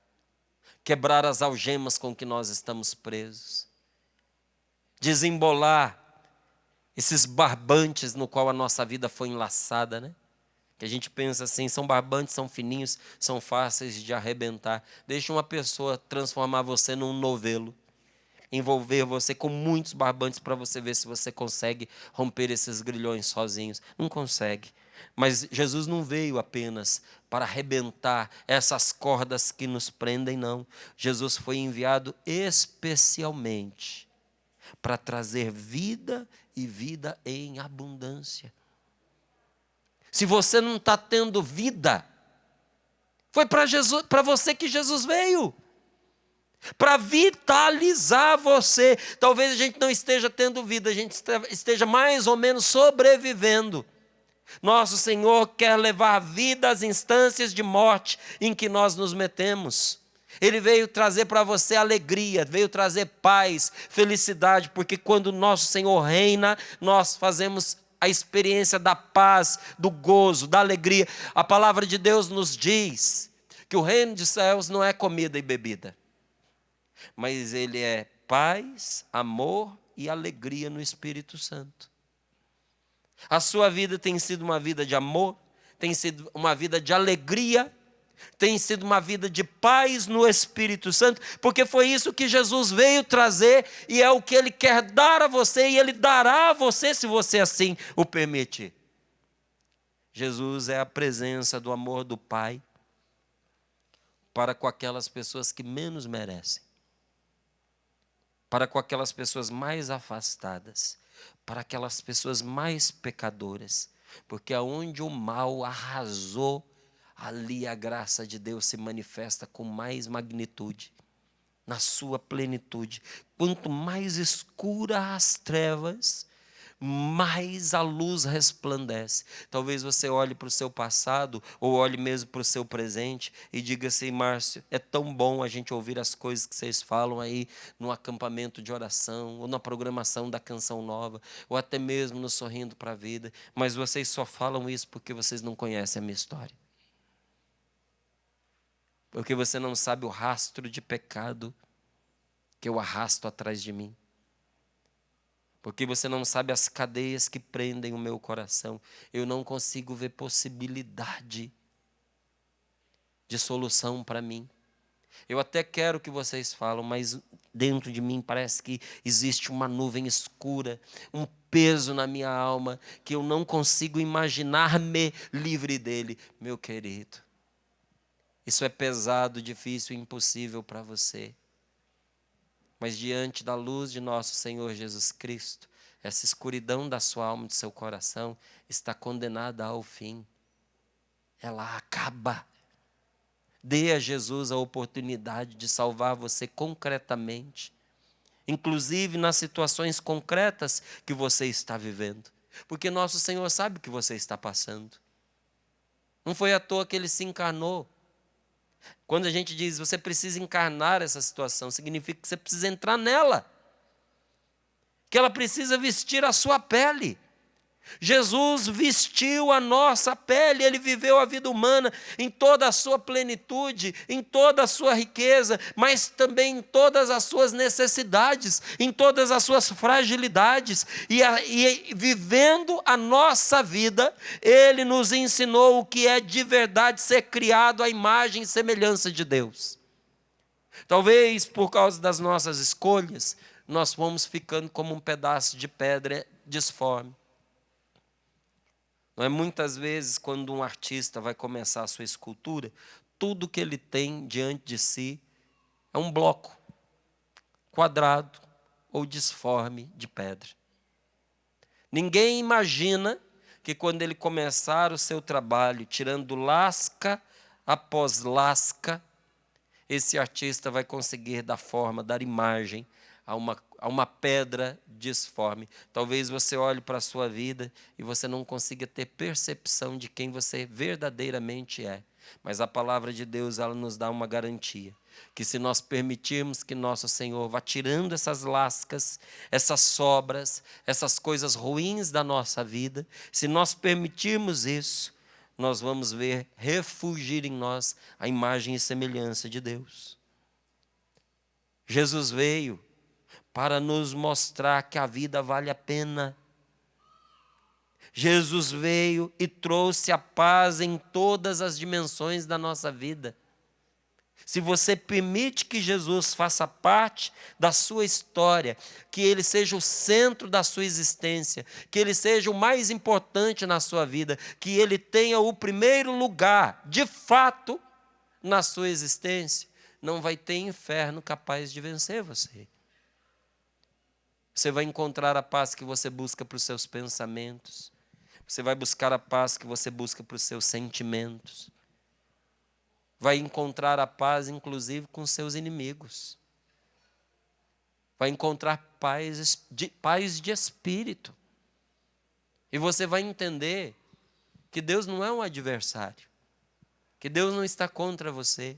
quebrar as algemas com que nós estamos presos, desembolar esses barbantes no qual a nossa vida foi enlaçada, né? Que a gente pensa assim, são barbantes, são fininhos, são fáceis de arrebentar. Deixa uma pessoa transformar você num novelo, envolver você com muitos barbantes para você ver se você consegue romper esses grilhões sozinhos. Não consegue. Mas Jesus não veio apenas para arrebentar essas cordas que nos prendem, não. Jesus foi enviado especialmente para trazer vida e vida em abundância. Se você não está tendo vida, foi para você que Jesus veio. Para vitalizar você. Talvez a gente não esteja tendo vida, a gente esteja mais ou menos sobrevivendo. Nosso Senhor quer levar vida às instâncias de morte em que nós nos metemos. Ele veio trazer para você alegria, veio trazer paz, felicidade, porque quando o nosso Senhor reina, nós fazemos a experiência da paz, do gozo, da alegria. A palavra de Deus nos diz que o reino dos céus não é comida e bebida, mas ele é paz, amor e alegria no Espírito Santo. A sua vida tem sido uma vida de amor, tem sido uma vida de alegria, tem sido uma vida de paz no Espírito Santo, porque foi isso que Jesus veio trazer e é o que Ele quer dar a você e Ele dará a você se você assim o permitir. Jesus é a presença do amor do Pai para com aquelas pessoas que menos merecem, para com aquelas pessoas mais afastadas, para aquelas pessoas mais pecadoras, porque aonde o mal arrasou, ali a graça de Deus se manifesta com mais magnitude, na sua plenitude. Quanto mais escura as trevas, mais a luz resplandece. Talvez você olhe para o seu passado, ou olhe mesmo para o seu presente, e diga assim: Márcio, é tão bom a gente ouvir as coisas que vocês falam aí no acampamento de oração, ou na programação da Canção Nova, ou até mesmo no Sorrindo para a Vida, mas vocês só falam isso porque vocês não conhecem a minha história. Porque você não sabe o rastro de pecado que eu arrasto atrás de mim. Porque você não sabe as cadeias que prendem o meu coração. Eu não consigo ver possibilidade de solução para mim. Eu até quero que vocês falem, mas dentro de mim parece que existe uma nuvem escura, um peso na minha alma, que eu não consigo imaginar-me livre dele. Meu querido, isso é pesado, difícil e impossível para você. Mas diante da luz de nosso Senhor Jesus Cristo, essa escuridão da sua alma, do seu coração, está condenada ao fim. Ela acaba. Dê a Jesus a oportunidade de salvar você concretamente, inclusive nas situações concretas que você está vivendo. Porque nosso Senhor sabe o que você está passando. Não foi à toa que Ele se encarnou. Quando a gente diz você precisa encarnar essa situação, significa que você precisa entrar nela, que ela precisa vestir a sua pele. Jesus vestiu a nossa pele, Ele viveu a vida humana em toda a sua plenitude, em toda a sua riqueza, mas também em todas as suas necessidades, em todas as suas fragilidades, e vivendo a nossa vida, Ele nos ensinou o que é de verdade ser criado à imagem e semelhança de Deus. Talvez por causa das nossas escolhas, nós fomos ficando como um pedaço de pedra disforme. Não é muitas vezes quando um artista vai começar a sua escultura, tudo que ele tem diante de si é um bloco quadrado ou disforme de pedra. Ninguém imagina que quando ele começar o seu trabalho, tirando lasca após lasca, esse artista vai conseguir dar forma, dar imagem a uma pedra disforme. Talvez você olhe para a sua vida e você não consiga ter percepção de quem você verdadeiramente é. Mas a palavra de Deus, ela nos dá uma garantia, que se nós permitirmos que nosso Senhor vá tirando essas lascas, essas sobras, essas coisas ruins da nossa vida, se nós permitirmos isso, nós vamos ver refulgir em nós a imagem e semelhança de Deus. Jesus veio para nos mostrar que a vida vale a pena. Jesus veio e trouxe a paz em todas as dimensões da nossa vida. Se você permite que Jesus faça parte da sua história, que Ele seja o centro da sua existência, que Ele seja o mais importante na sua vida, que Ele tenha o primeiro lugar, de fato, na sua existência, não vai ter inferno capaz de vencer você. Você vai encontrar a paz que você busca para os seus pensamentos. Você vai buscar a paz que você busca para os seus sentimentos. Vai encontrar a paz, inclusive, com seus inimigos. Vai encontrar paz de espírito. E você vai entender que Deus não é um adversário. Que Deus não está contra você.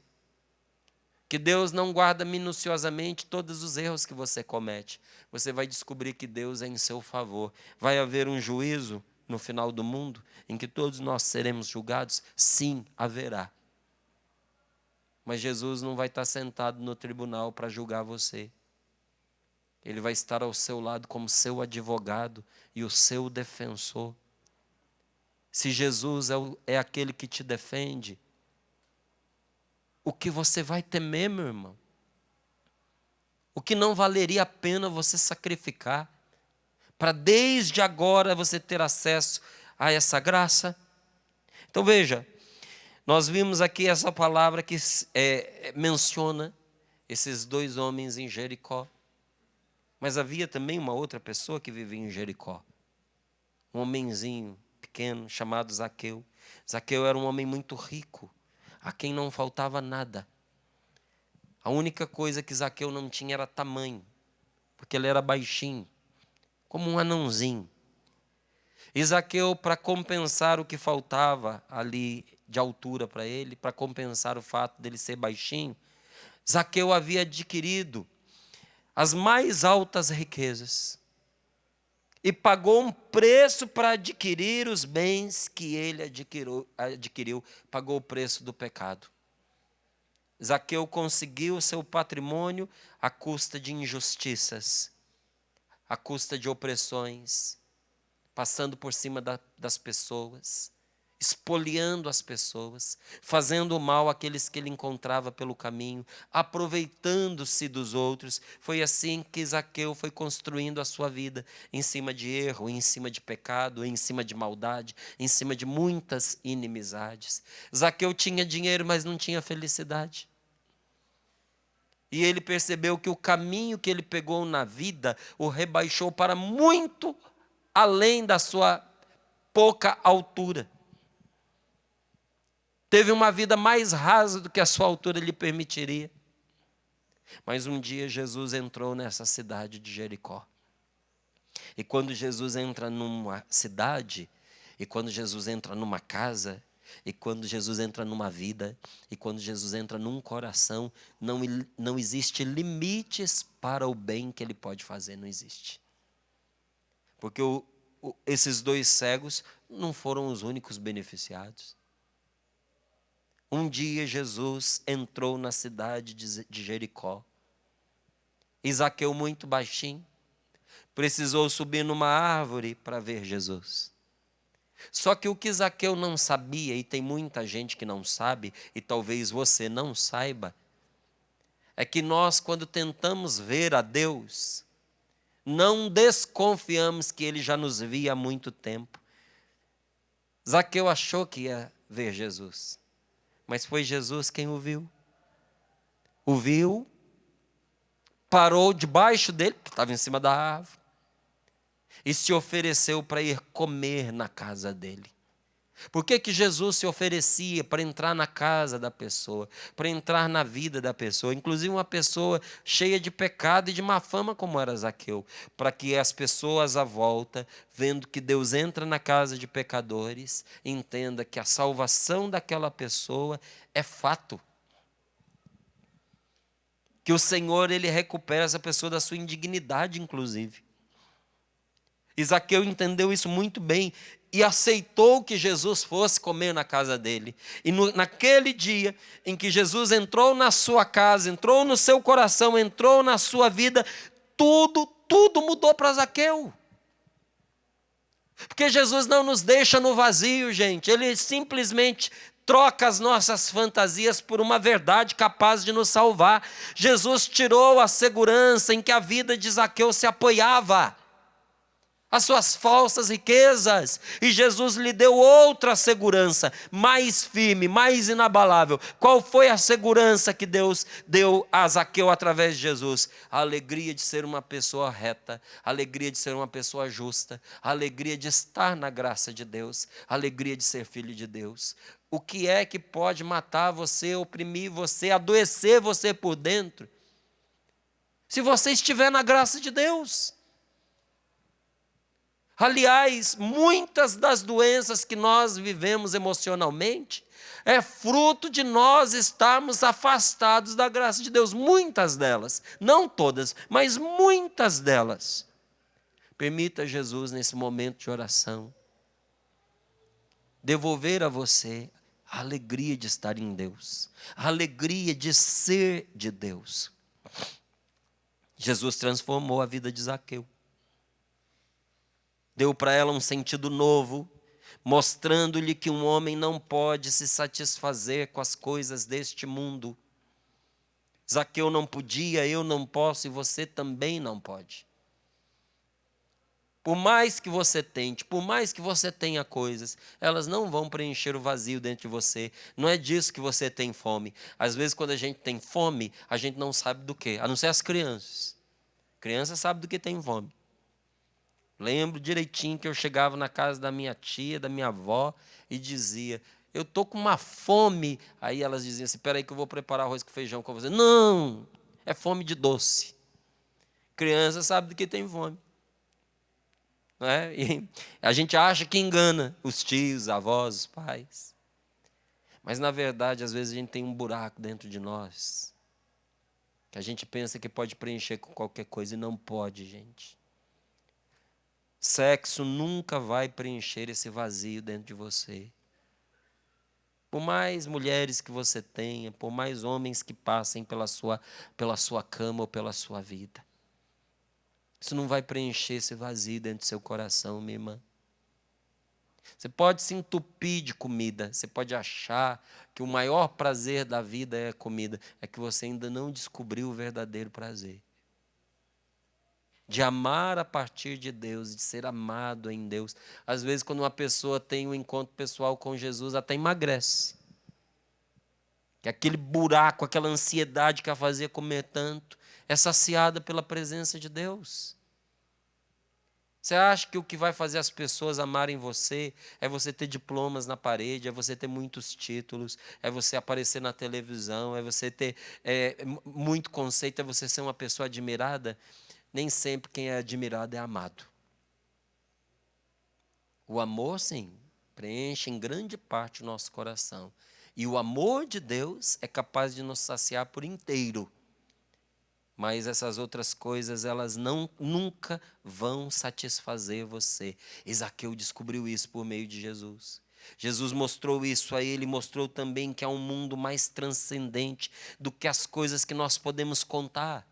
Que que Deus não guarda minuciosamente todos os erros que você comete. Você vai descobrir que Deus é em seu favor. Vai haver um juízo no final do mundo em que todos nós seremos julgados? Sim, haverá. Mas Jesus não vai estar sentado no tribunal para julgar você. Ele vai estar ao seu lado como seu advogado e o seu defensor. Se Jesus é aquele que te defende, o que você vai temer, meu irmão? O que não valeria a pena você sacrificar para desde agora você ter acesso a essa graça? Então veja, nós vimos aqui essa palavra que menciona esses dois homens em Jericó. Mas havia também uma outra pessoa que vivia em Jericó. Um homenzinho pequeno chamado Zaqueu. Zaqueu era um homem muito rico, a quem não faltava nada. A única coisa que Zaqueu não tinha era tamanho, porque ele era baixinho, como um anãozinho. E Zaqueu, para compensar o que faltava ali de altura para ele, para compensar o fato dele ser baixinho, Zaqueu havia adquirido as mais altas riquezas e pagou um preço para adquirir os bens que ele adquiriu. Pagou o preço do pecado. Zaqueu conseguiu seu patrimônio à custa de injustiças, à custa de opressões, passando por cima das pessoas, espoliando as pessoas, fazendo mal àqueles que ele encontrava pelo caminho, aproveitando-se dos outros. Foi assim que Zaqueu foi construindo a sua vida, em cima de erro, em cima de pecado, em cima de maldade, em cima de muitas inimizades. Zaqueu tinha dinheiro, mas não tinha felicidade. E ele percebeu que o caminho que ele pegou na vida o rebaixou para muito além da sua pouca altura. Teve uma vida mais rasa do que a sua altura lhe permitiria. Mas um dia Jesus entrou nessa cidade de Jericó. E quando Jesus entra numa cidade, e quando Jesus entra numa casa, e quando Jesus entra numa vida, e quando Jesus entra num coração, não existe limites para o bem que ele pode fazer, não existe. Porque esses dois cegos não foram os únicos beneficiados. Um dia Jesus entrou na cidade de Jericó. E Zaqueu, muito baixinho, precisou subir numa árvore para ver Jesus. Só que o que Zaqueu não sabia, e tem muita gente que não sabe, e talvez você não saiba, é que nós, quando tentamos ver a Deus, não desconfiamos que Ele já nos via há muito tempo. Zaqueu achou que ia ver Jesus, mas foi Jesus quem o viu. O viu, parou debaixo dele, estava em cima da árvore, e se ofereceu para ir comer na casa dele. Por que Jesus se oferecia para entrar na casa da pessoa, para entrar na vida da pessoa, inclusive uma pessoa cheia de pecado e de má fama como era Zaqueu, para que as pessoas à volta, vendo que Deus entra na casa de pecadores, entenda que a salvação daquela pessoa é fato. Que o Senhor, Ele recupera essa pessoa da sua indignidade, inclusive. E Zaqueu entendeu isso muito bem e aceitou que Jesus fosse comer na casa dele. E naquele dia em que Jesus entrou na sua casa, entrou no seu coração, entrou na sua vida, tudo mudou para Zaqueu. Porque Jesus não nos deixa no vazio, gente. Ele simplesmente troca as nossas fantasias por uma verdade capaz de nos salvar. Jesus tirou a segurança em que a vida de Zaqueu se apoiava, as suas falsas riquezas, e Jesus lhe deu outra segurança, mais firme, mais inabalável. Qual foi a segurança que Deus deu a Zaqueu através de Jesus? A alegria de ser uma pessoa reta, a alegria de ser uma pessoa justa, a alegria de estar na graça de Deus, a alegria de ser filho de Deus. O que é que pode matar você, oprimir você, adoecer você por dentro? Se você estiver na graça de Deus. Aliás, muitas das doenças que nós vivemos emocionalmente é fruto de nós estarmos afastados da graça de Deus. Muitas delas, não todas, mas muitas delas. Permita Jesus, nesse momento de oração, devolver a você a alegria de estar em Deus, a alegria de ser de Deus. Jesus transformou a vida de Zaqueu. Deu para ela um sentido novo, mostrando-lhe que um homem não pode se satisfazer com as coisas deste mundo. Zaqueu não podia, eu não posso e você também não pode. Por mais que você tente, por mais que você tenha coisas, elas não vão preencher o vazio dentro de você. Não é disso que você tem fome. Às vezes, quando a gente tem fome, a gente não sabe do quê, a não ser as crianças. Criança sabe do que tem fome. Lembro direitinho que eu chegava na casa da minha tia, da minha avó, e dizia, eu estou com uma fome. Aí elas diziam assim, espera aí que eu vou preparar arroz com feijão com você. Não, é fome de doce. Criança sabe do que tem fome. Não é? E a gente acha que engana os tios, os avós, os pais. Mas, na verdade, às vezes a gente tem um buraco dentro de nós, que a gente pensa que pode preencher com qualquer coisa e não pode, gente. Sexo nunca vai preencher esse vazio dentro de você. Por mais mulheres que você tenha, por mais homens que passem pela sua cama ou pela sua vida, isso não vai preencher esse vazio dentro do seu coração, minha irmã. Você pode se entupir de comida, você pode achar que o maior prazer da vida é a comida, é que você ainda não descobriu o verdadeiro prazer. De amar a partir de Deus, de ser amado em Deus. Às vezes, quando uma pessoa tem um encontro pessoal com Jesus, até emagrece. Que aquele buraco, aquela ansiedade que a fazia comer tanto, é saciada pela presença de Deus. Você acha que o que vai fazer as pessoas amarem você é você ter diplomas na parede, é você ter muitos títulos, é você aparecer na televisão, é você ter muito conceito, é você ser uma pessoa admirada? Nem sempre quem é admirado é amado. O amor, sim, preenche em grande parte o nosso coração. E o amor de Deus é capaz de nos saciar por inteiro. Mas essas outras coisas, elas nunca vão satisfazer você. Zaqueu descobriu isso por meio de Jesus. Jesus mostrou isso a ele, mostrou também que há um mundo mais transcendente do que as coisas que nós podemos contar,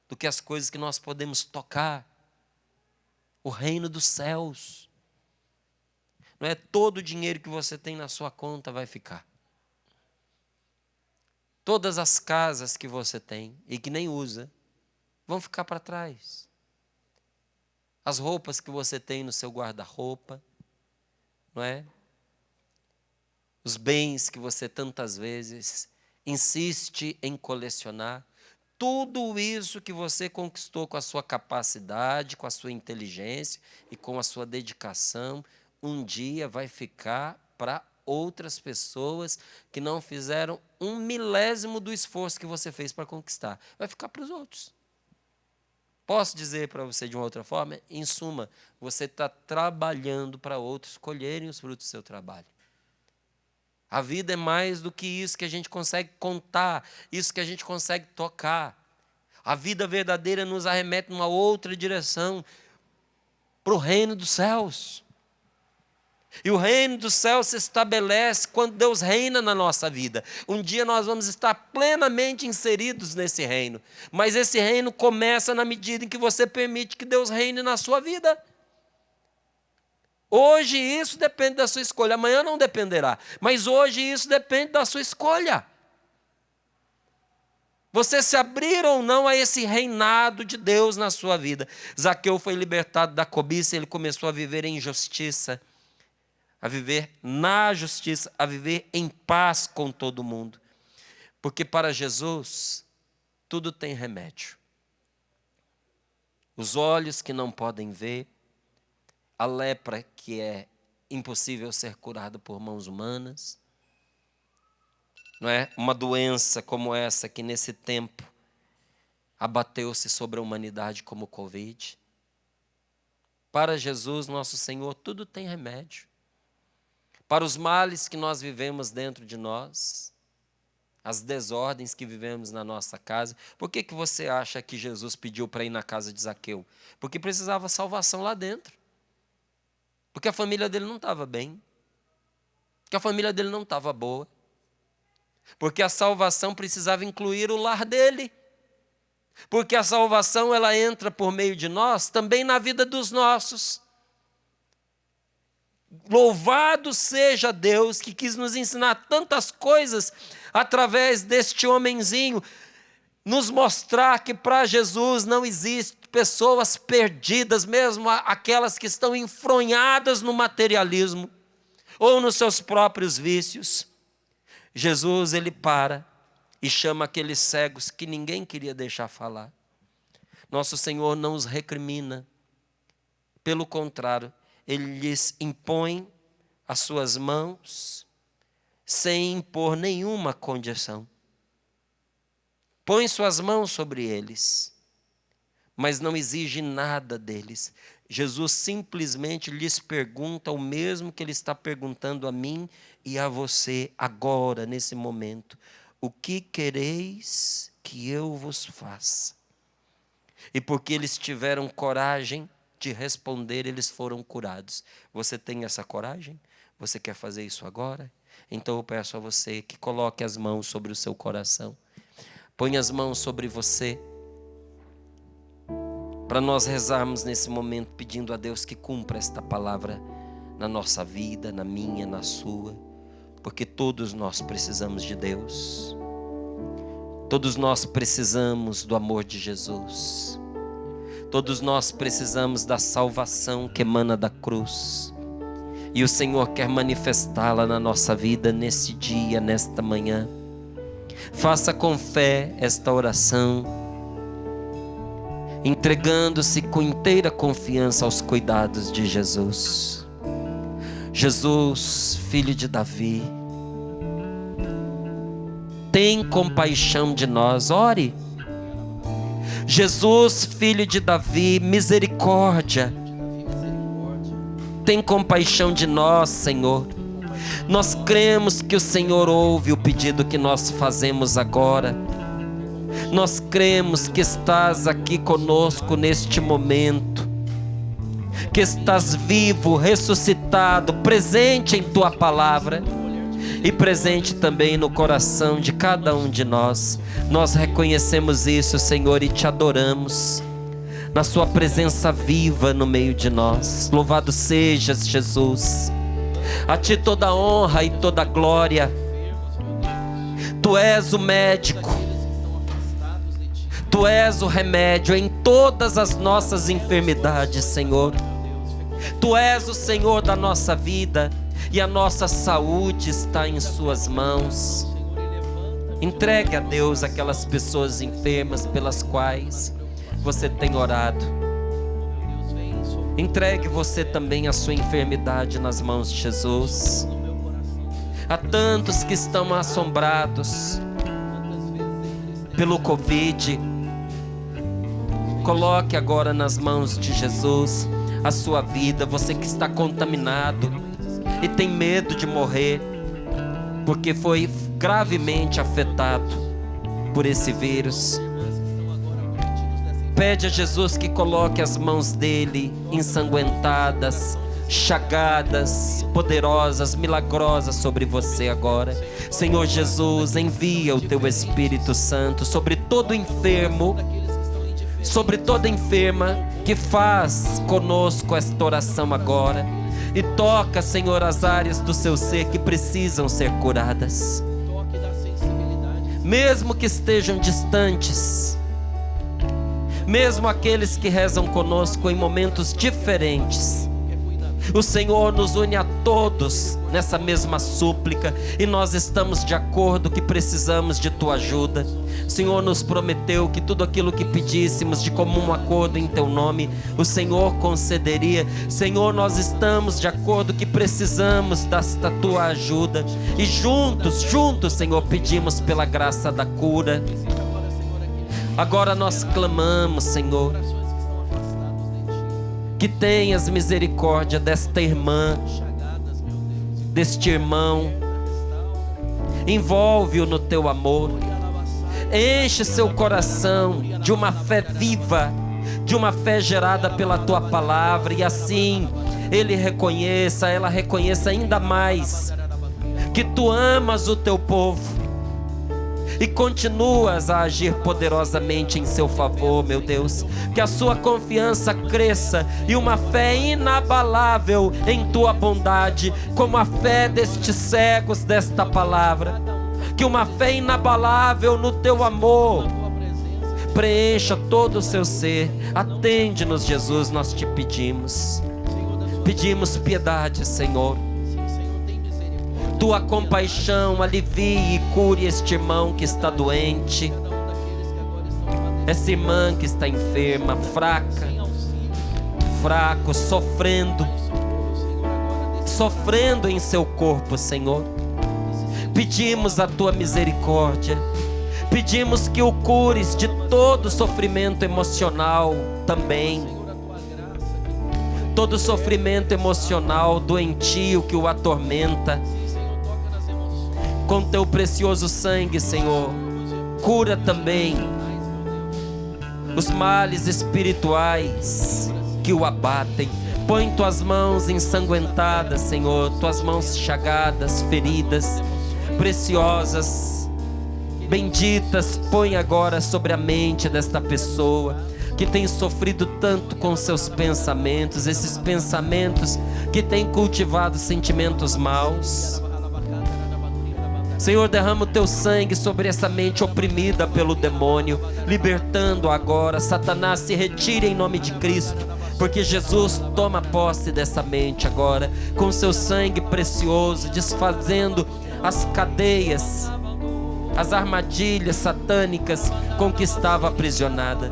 do que as coisas que nós podemos tocar. O reino dos céus. Não é todo o dinheiro que você tem na sua conta vai ficar. Todas as casas que você tem e que nem usa, vão ficar para trás. As roupas que você tem no seu guarda-roupa, não é? Os bens que você tantas vezes insiste em colecionar, tudo isso que você conquistou com a sua capacidade, com a sua inteligência e com a sua dedicação, um dia vai ficar para outras pessoas que não fizeram 1/1000º do esforço que você fez para conquistar. Vai ficar para os outros. Posso dizer para você de uma outra forma? Em suma, você está trabalhando para outros colherem os frutos do seu trabalho. A vida é mais do que isso que a gente consegue contar, isso que a gente consegue tocar. A vida verdadeira nos arremete numa outra direção, para o reino dos céus. E o reino dos céus se estabelece quando Deus reina na nossa vida. Um dia nós vamos estar plenamente inseridos nesse reino. Mas esse reino começa na medida em que você permite que Deus reine na sua vida. Hoje isso depende da sua escolha, amanhã não dependerá. Mas hoje isso depende da sua escolha. Você se abrir ou não a esse reinado de Deus na sua vida. Zaqueu foi libertado da cobiça, ele começou a viver em justiça. A viver na justiça, a viver em paz com todo mundo. Porque para Jesus, tudo tem remédio. Os olhos que não podem ver, a lepra que é impossível ser curada por mãos humanas, não é? Uma doença como essa que nesse tempo abateu-se sobre a humanidade como o Covid. Para Jesus, nosso Senhor, tudo tem remédio. Para os males que nós vivemos dentro de nós, as desordens que vivemos na nossa casa. Por que você acha que Jesus pediu para ir na casa de Zaqueu? Porque precisava salvação lá dentro. Porque a família dele não estava bem. Porque a família dele não estava boa. Porque a salvação precisava incluir o lar dele. Porque a salvação, ela entra por meio de nós, também na vida dos nossos. Louvado seja Deus que quis nos ensinar tantas coisas através deste homenzinho, nos mostrar que para Jesus não existe pessoas perdidas, mesmo aquelas que estão enfronhadas no materialismo ou nos seus próprios vícios. Jesus, ele para e chama aqueles cegos que ninguém queria deixar falar. Nosso Senhor não os recrimina, pelo contrário, Ele lhes impõe as suas mãos sem impor nenhuma condição. Põe suas mãos sobre eles, mas não exige nada deles. Jesus simplesmente lhes pergunta o mesmo que Ele está perguntando a mim e a você agora, nesse momento. O que quereis que eu vos faça? E porque eles tiveram coragem de responder, eles foram curados. Você tem essa coragem? Você quer fazer isso agora? Então eu peço a você que coloque as mãos sobre o seu coração. Põe as mãos sobre você. Para nós rezarmos nesse momento, pedindo a Deus que cumpra esta palavra na nossa vida, na minha, na sua. Porque todos nós precisamos de Deus. Todos nós precisamos do amor de Jesus. Todos nós precisamos da salvação que emana da cruz. E o Senhor quer manifestá-la na nossa vida nesse dia, nesta manhã. Faça com fé esta oração, entregando-se com inteira confiança aos cuidados de Jesus. Jesus, filho de Davi, tem compaixão de nós. Ore. Jesus, filho de Davi, misericórdia. Tem compaixão de nós, Senhor. Nós cremos que o Senhor ouve o pedido que nós fazemos agora. Nós cremos que estás aqui conosco neste momento. Que estás vivo, ressuscitado, presente em Tua palavra. E presente também no coração de cada um de nós. Nós reconhecemos isso, Senhor, e Te adoramos na Sua presença viva no meio de nós. Louvado sejas, Jesus. A Ti toda a honra e toda a glória. Tu és o médico. Tu és o remédio em todas as nossas enfermidades, Senhor. Tu és o Senhor da nossa vida. E a nossa saúde está em Suas mãos. Entregue a Deus aquelas pessoas enfermas pelas quais você tem orado. Entregue você também a sua enfermidade nas mãos de Jesus. Há tantos que estão assombrados pelo Covid. Coloque agora nas mãos de Jesus a sua vida. Você que está contaminado e tem medo de morrer, porque foi gravemente afetado por esse vírus. Pede a Jesus que coloque as mãos dele ensanguentadas, chagadas, poderosas, milagrosas sobre você agora. Senhor Jesus, envia o Teu Espírito Santo sobre todo enfermo, sobre toda enferma que faz conosco esta oração agora. E toca, Senhor, as áreas do seu ser que precisam ser curadas. Mesmo que estejam distantes, mesmo aqueles que rezam conosco em momentos diferentes, o Senhor nos une a todos nessa mesma súplica e nós estamos de acordo que precisamos de Tua ajuda. O Senhor nos prometeu que tudo aquilo que pedíssemos de comum acordo em Teu nome, o Senhor concederia. Senhor, nós estamos de acordo que precisamos desta Tua ajuda e juntos, Senhor, pedimos pela graça da cura. Agora nós clamamos, Senhor, Que tenhas misericórdia desta irmã, deste irmão. Envolve-o no teu amor. Enche seu coração de uma fé viva, de uma fé gerada pela tua palavra, e assim ela reconheça ainda mais que tu amas o teu povo e continuas a agir poderosamente em seu favor, meu Deus. Que a sua confiança cresça e uma fé inabalável em tua bondade, como a fé destes cegos desta palavra. Que uma fé inabalável no teu amor preencha todo o seu ser. Atende-nos, Jesus, nós te pedimos. Pedimos piedade, Senhor. Tua compaixão alivie e cure este irmão que está doente, essa irmã que está enferma, fraco, sofrendo em seu corpo, Senhor. Pedimos a tua misericórdia, pedimos que o cures de todo sofrimento emocional também, todo sofrimento emocional doentio que o atormenta. Com teu precioso sangue, Senhor, cura também os males espirituais que o abatem. Põe tuas mãos ensanguentadas, Senhor, tuas mãos chagadas, feridas, preciosas, benditas, põe agora sobre a mente desta pessoa que tem sofrido tanto com seus pensamentos, esses pensamentos que têm cultivado sentimentos maus. Senhor, derrama o teu sangue sobre essa mente oprimida pelo demônio, libertando agora. Satanás, se retire em nome de Cristo, porque Jesus toma posse dessa mente agora, com seu sangue precioso, desfazendo as cadeias, as armadilhas satânicas com que estava aprisionada.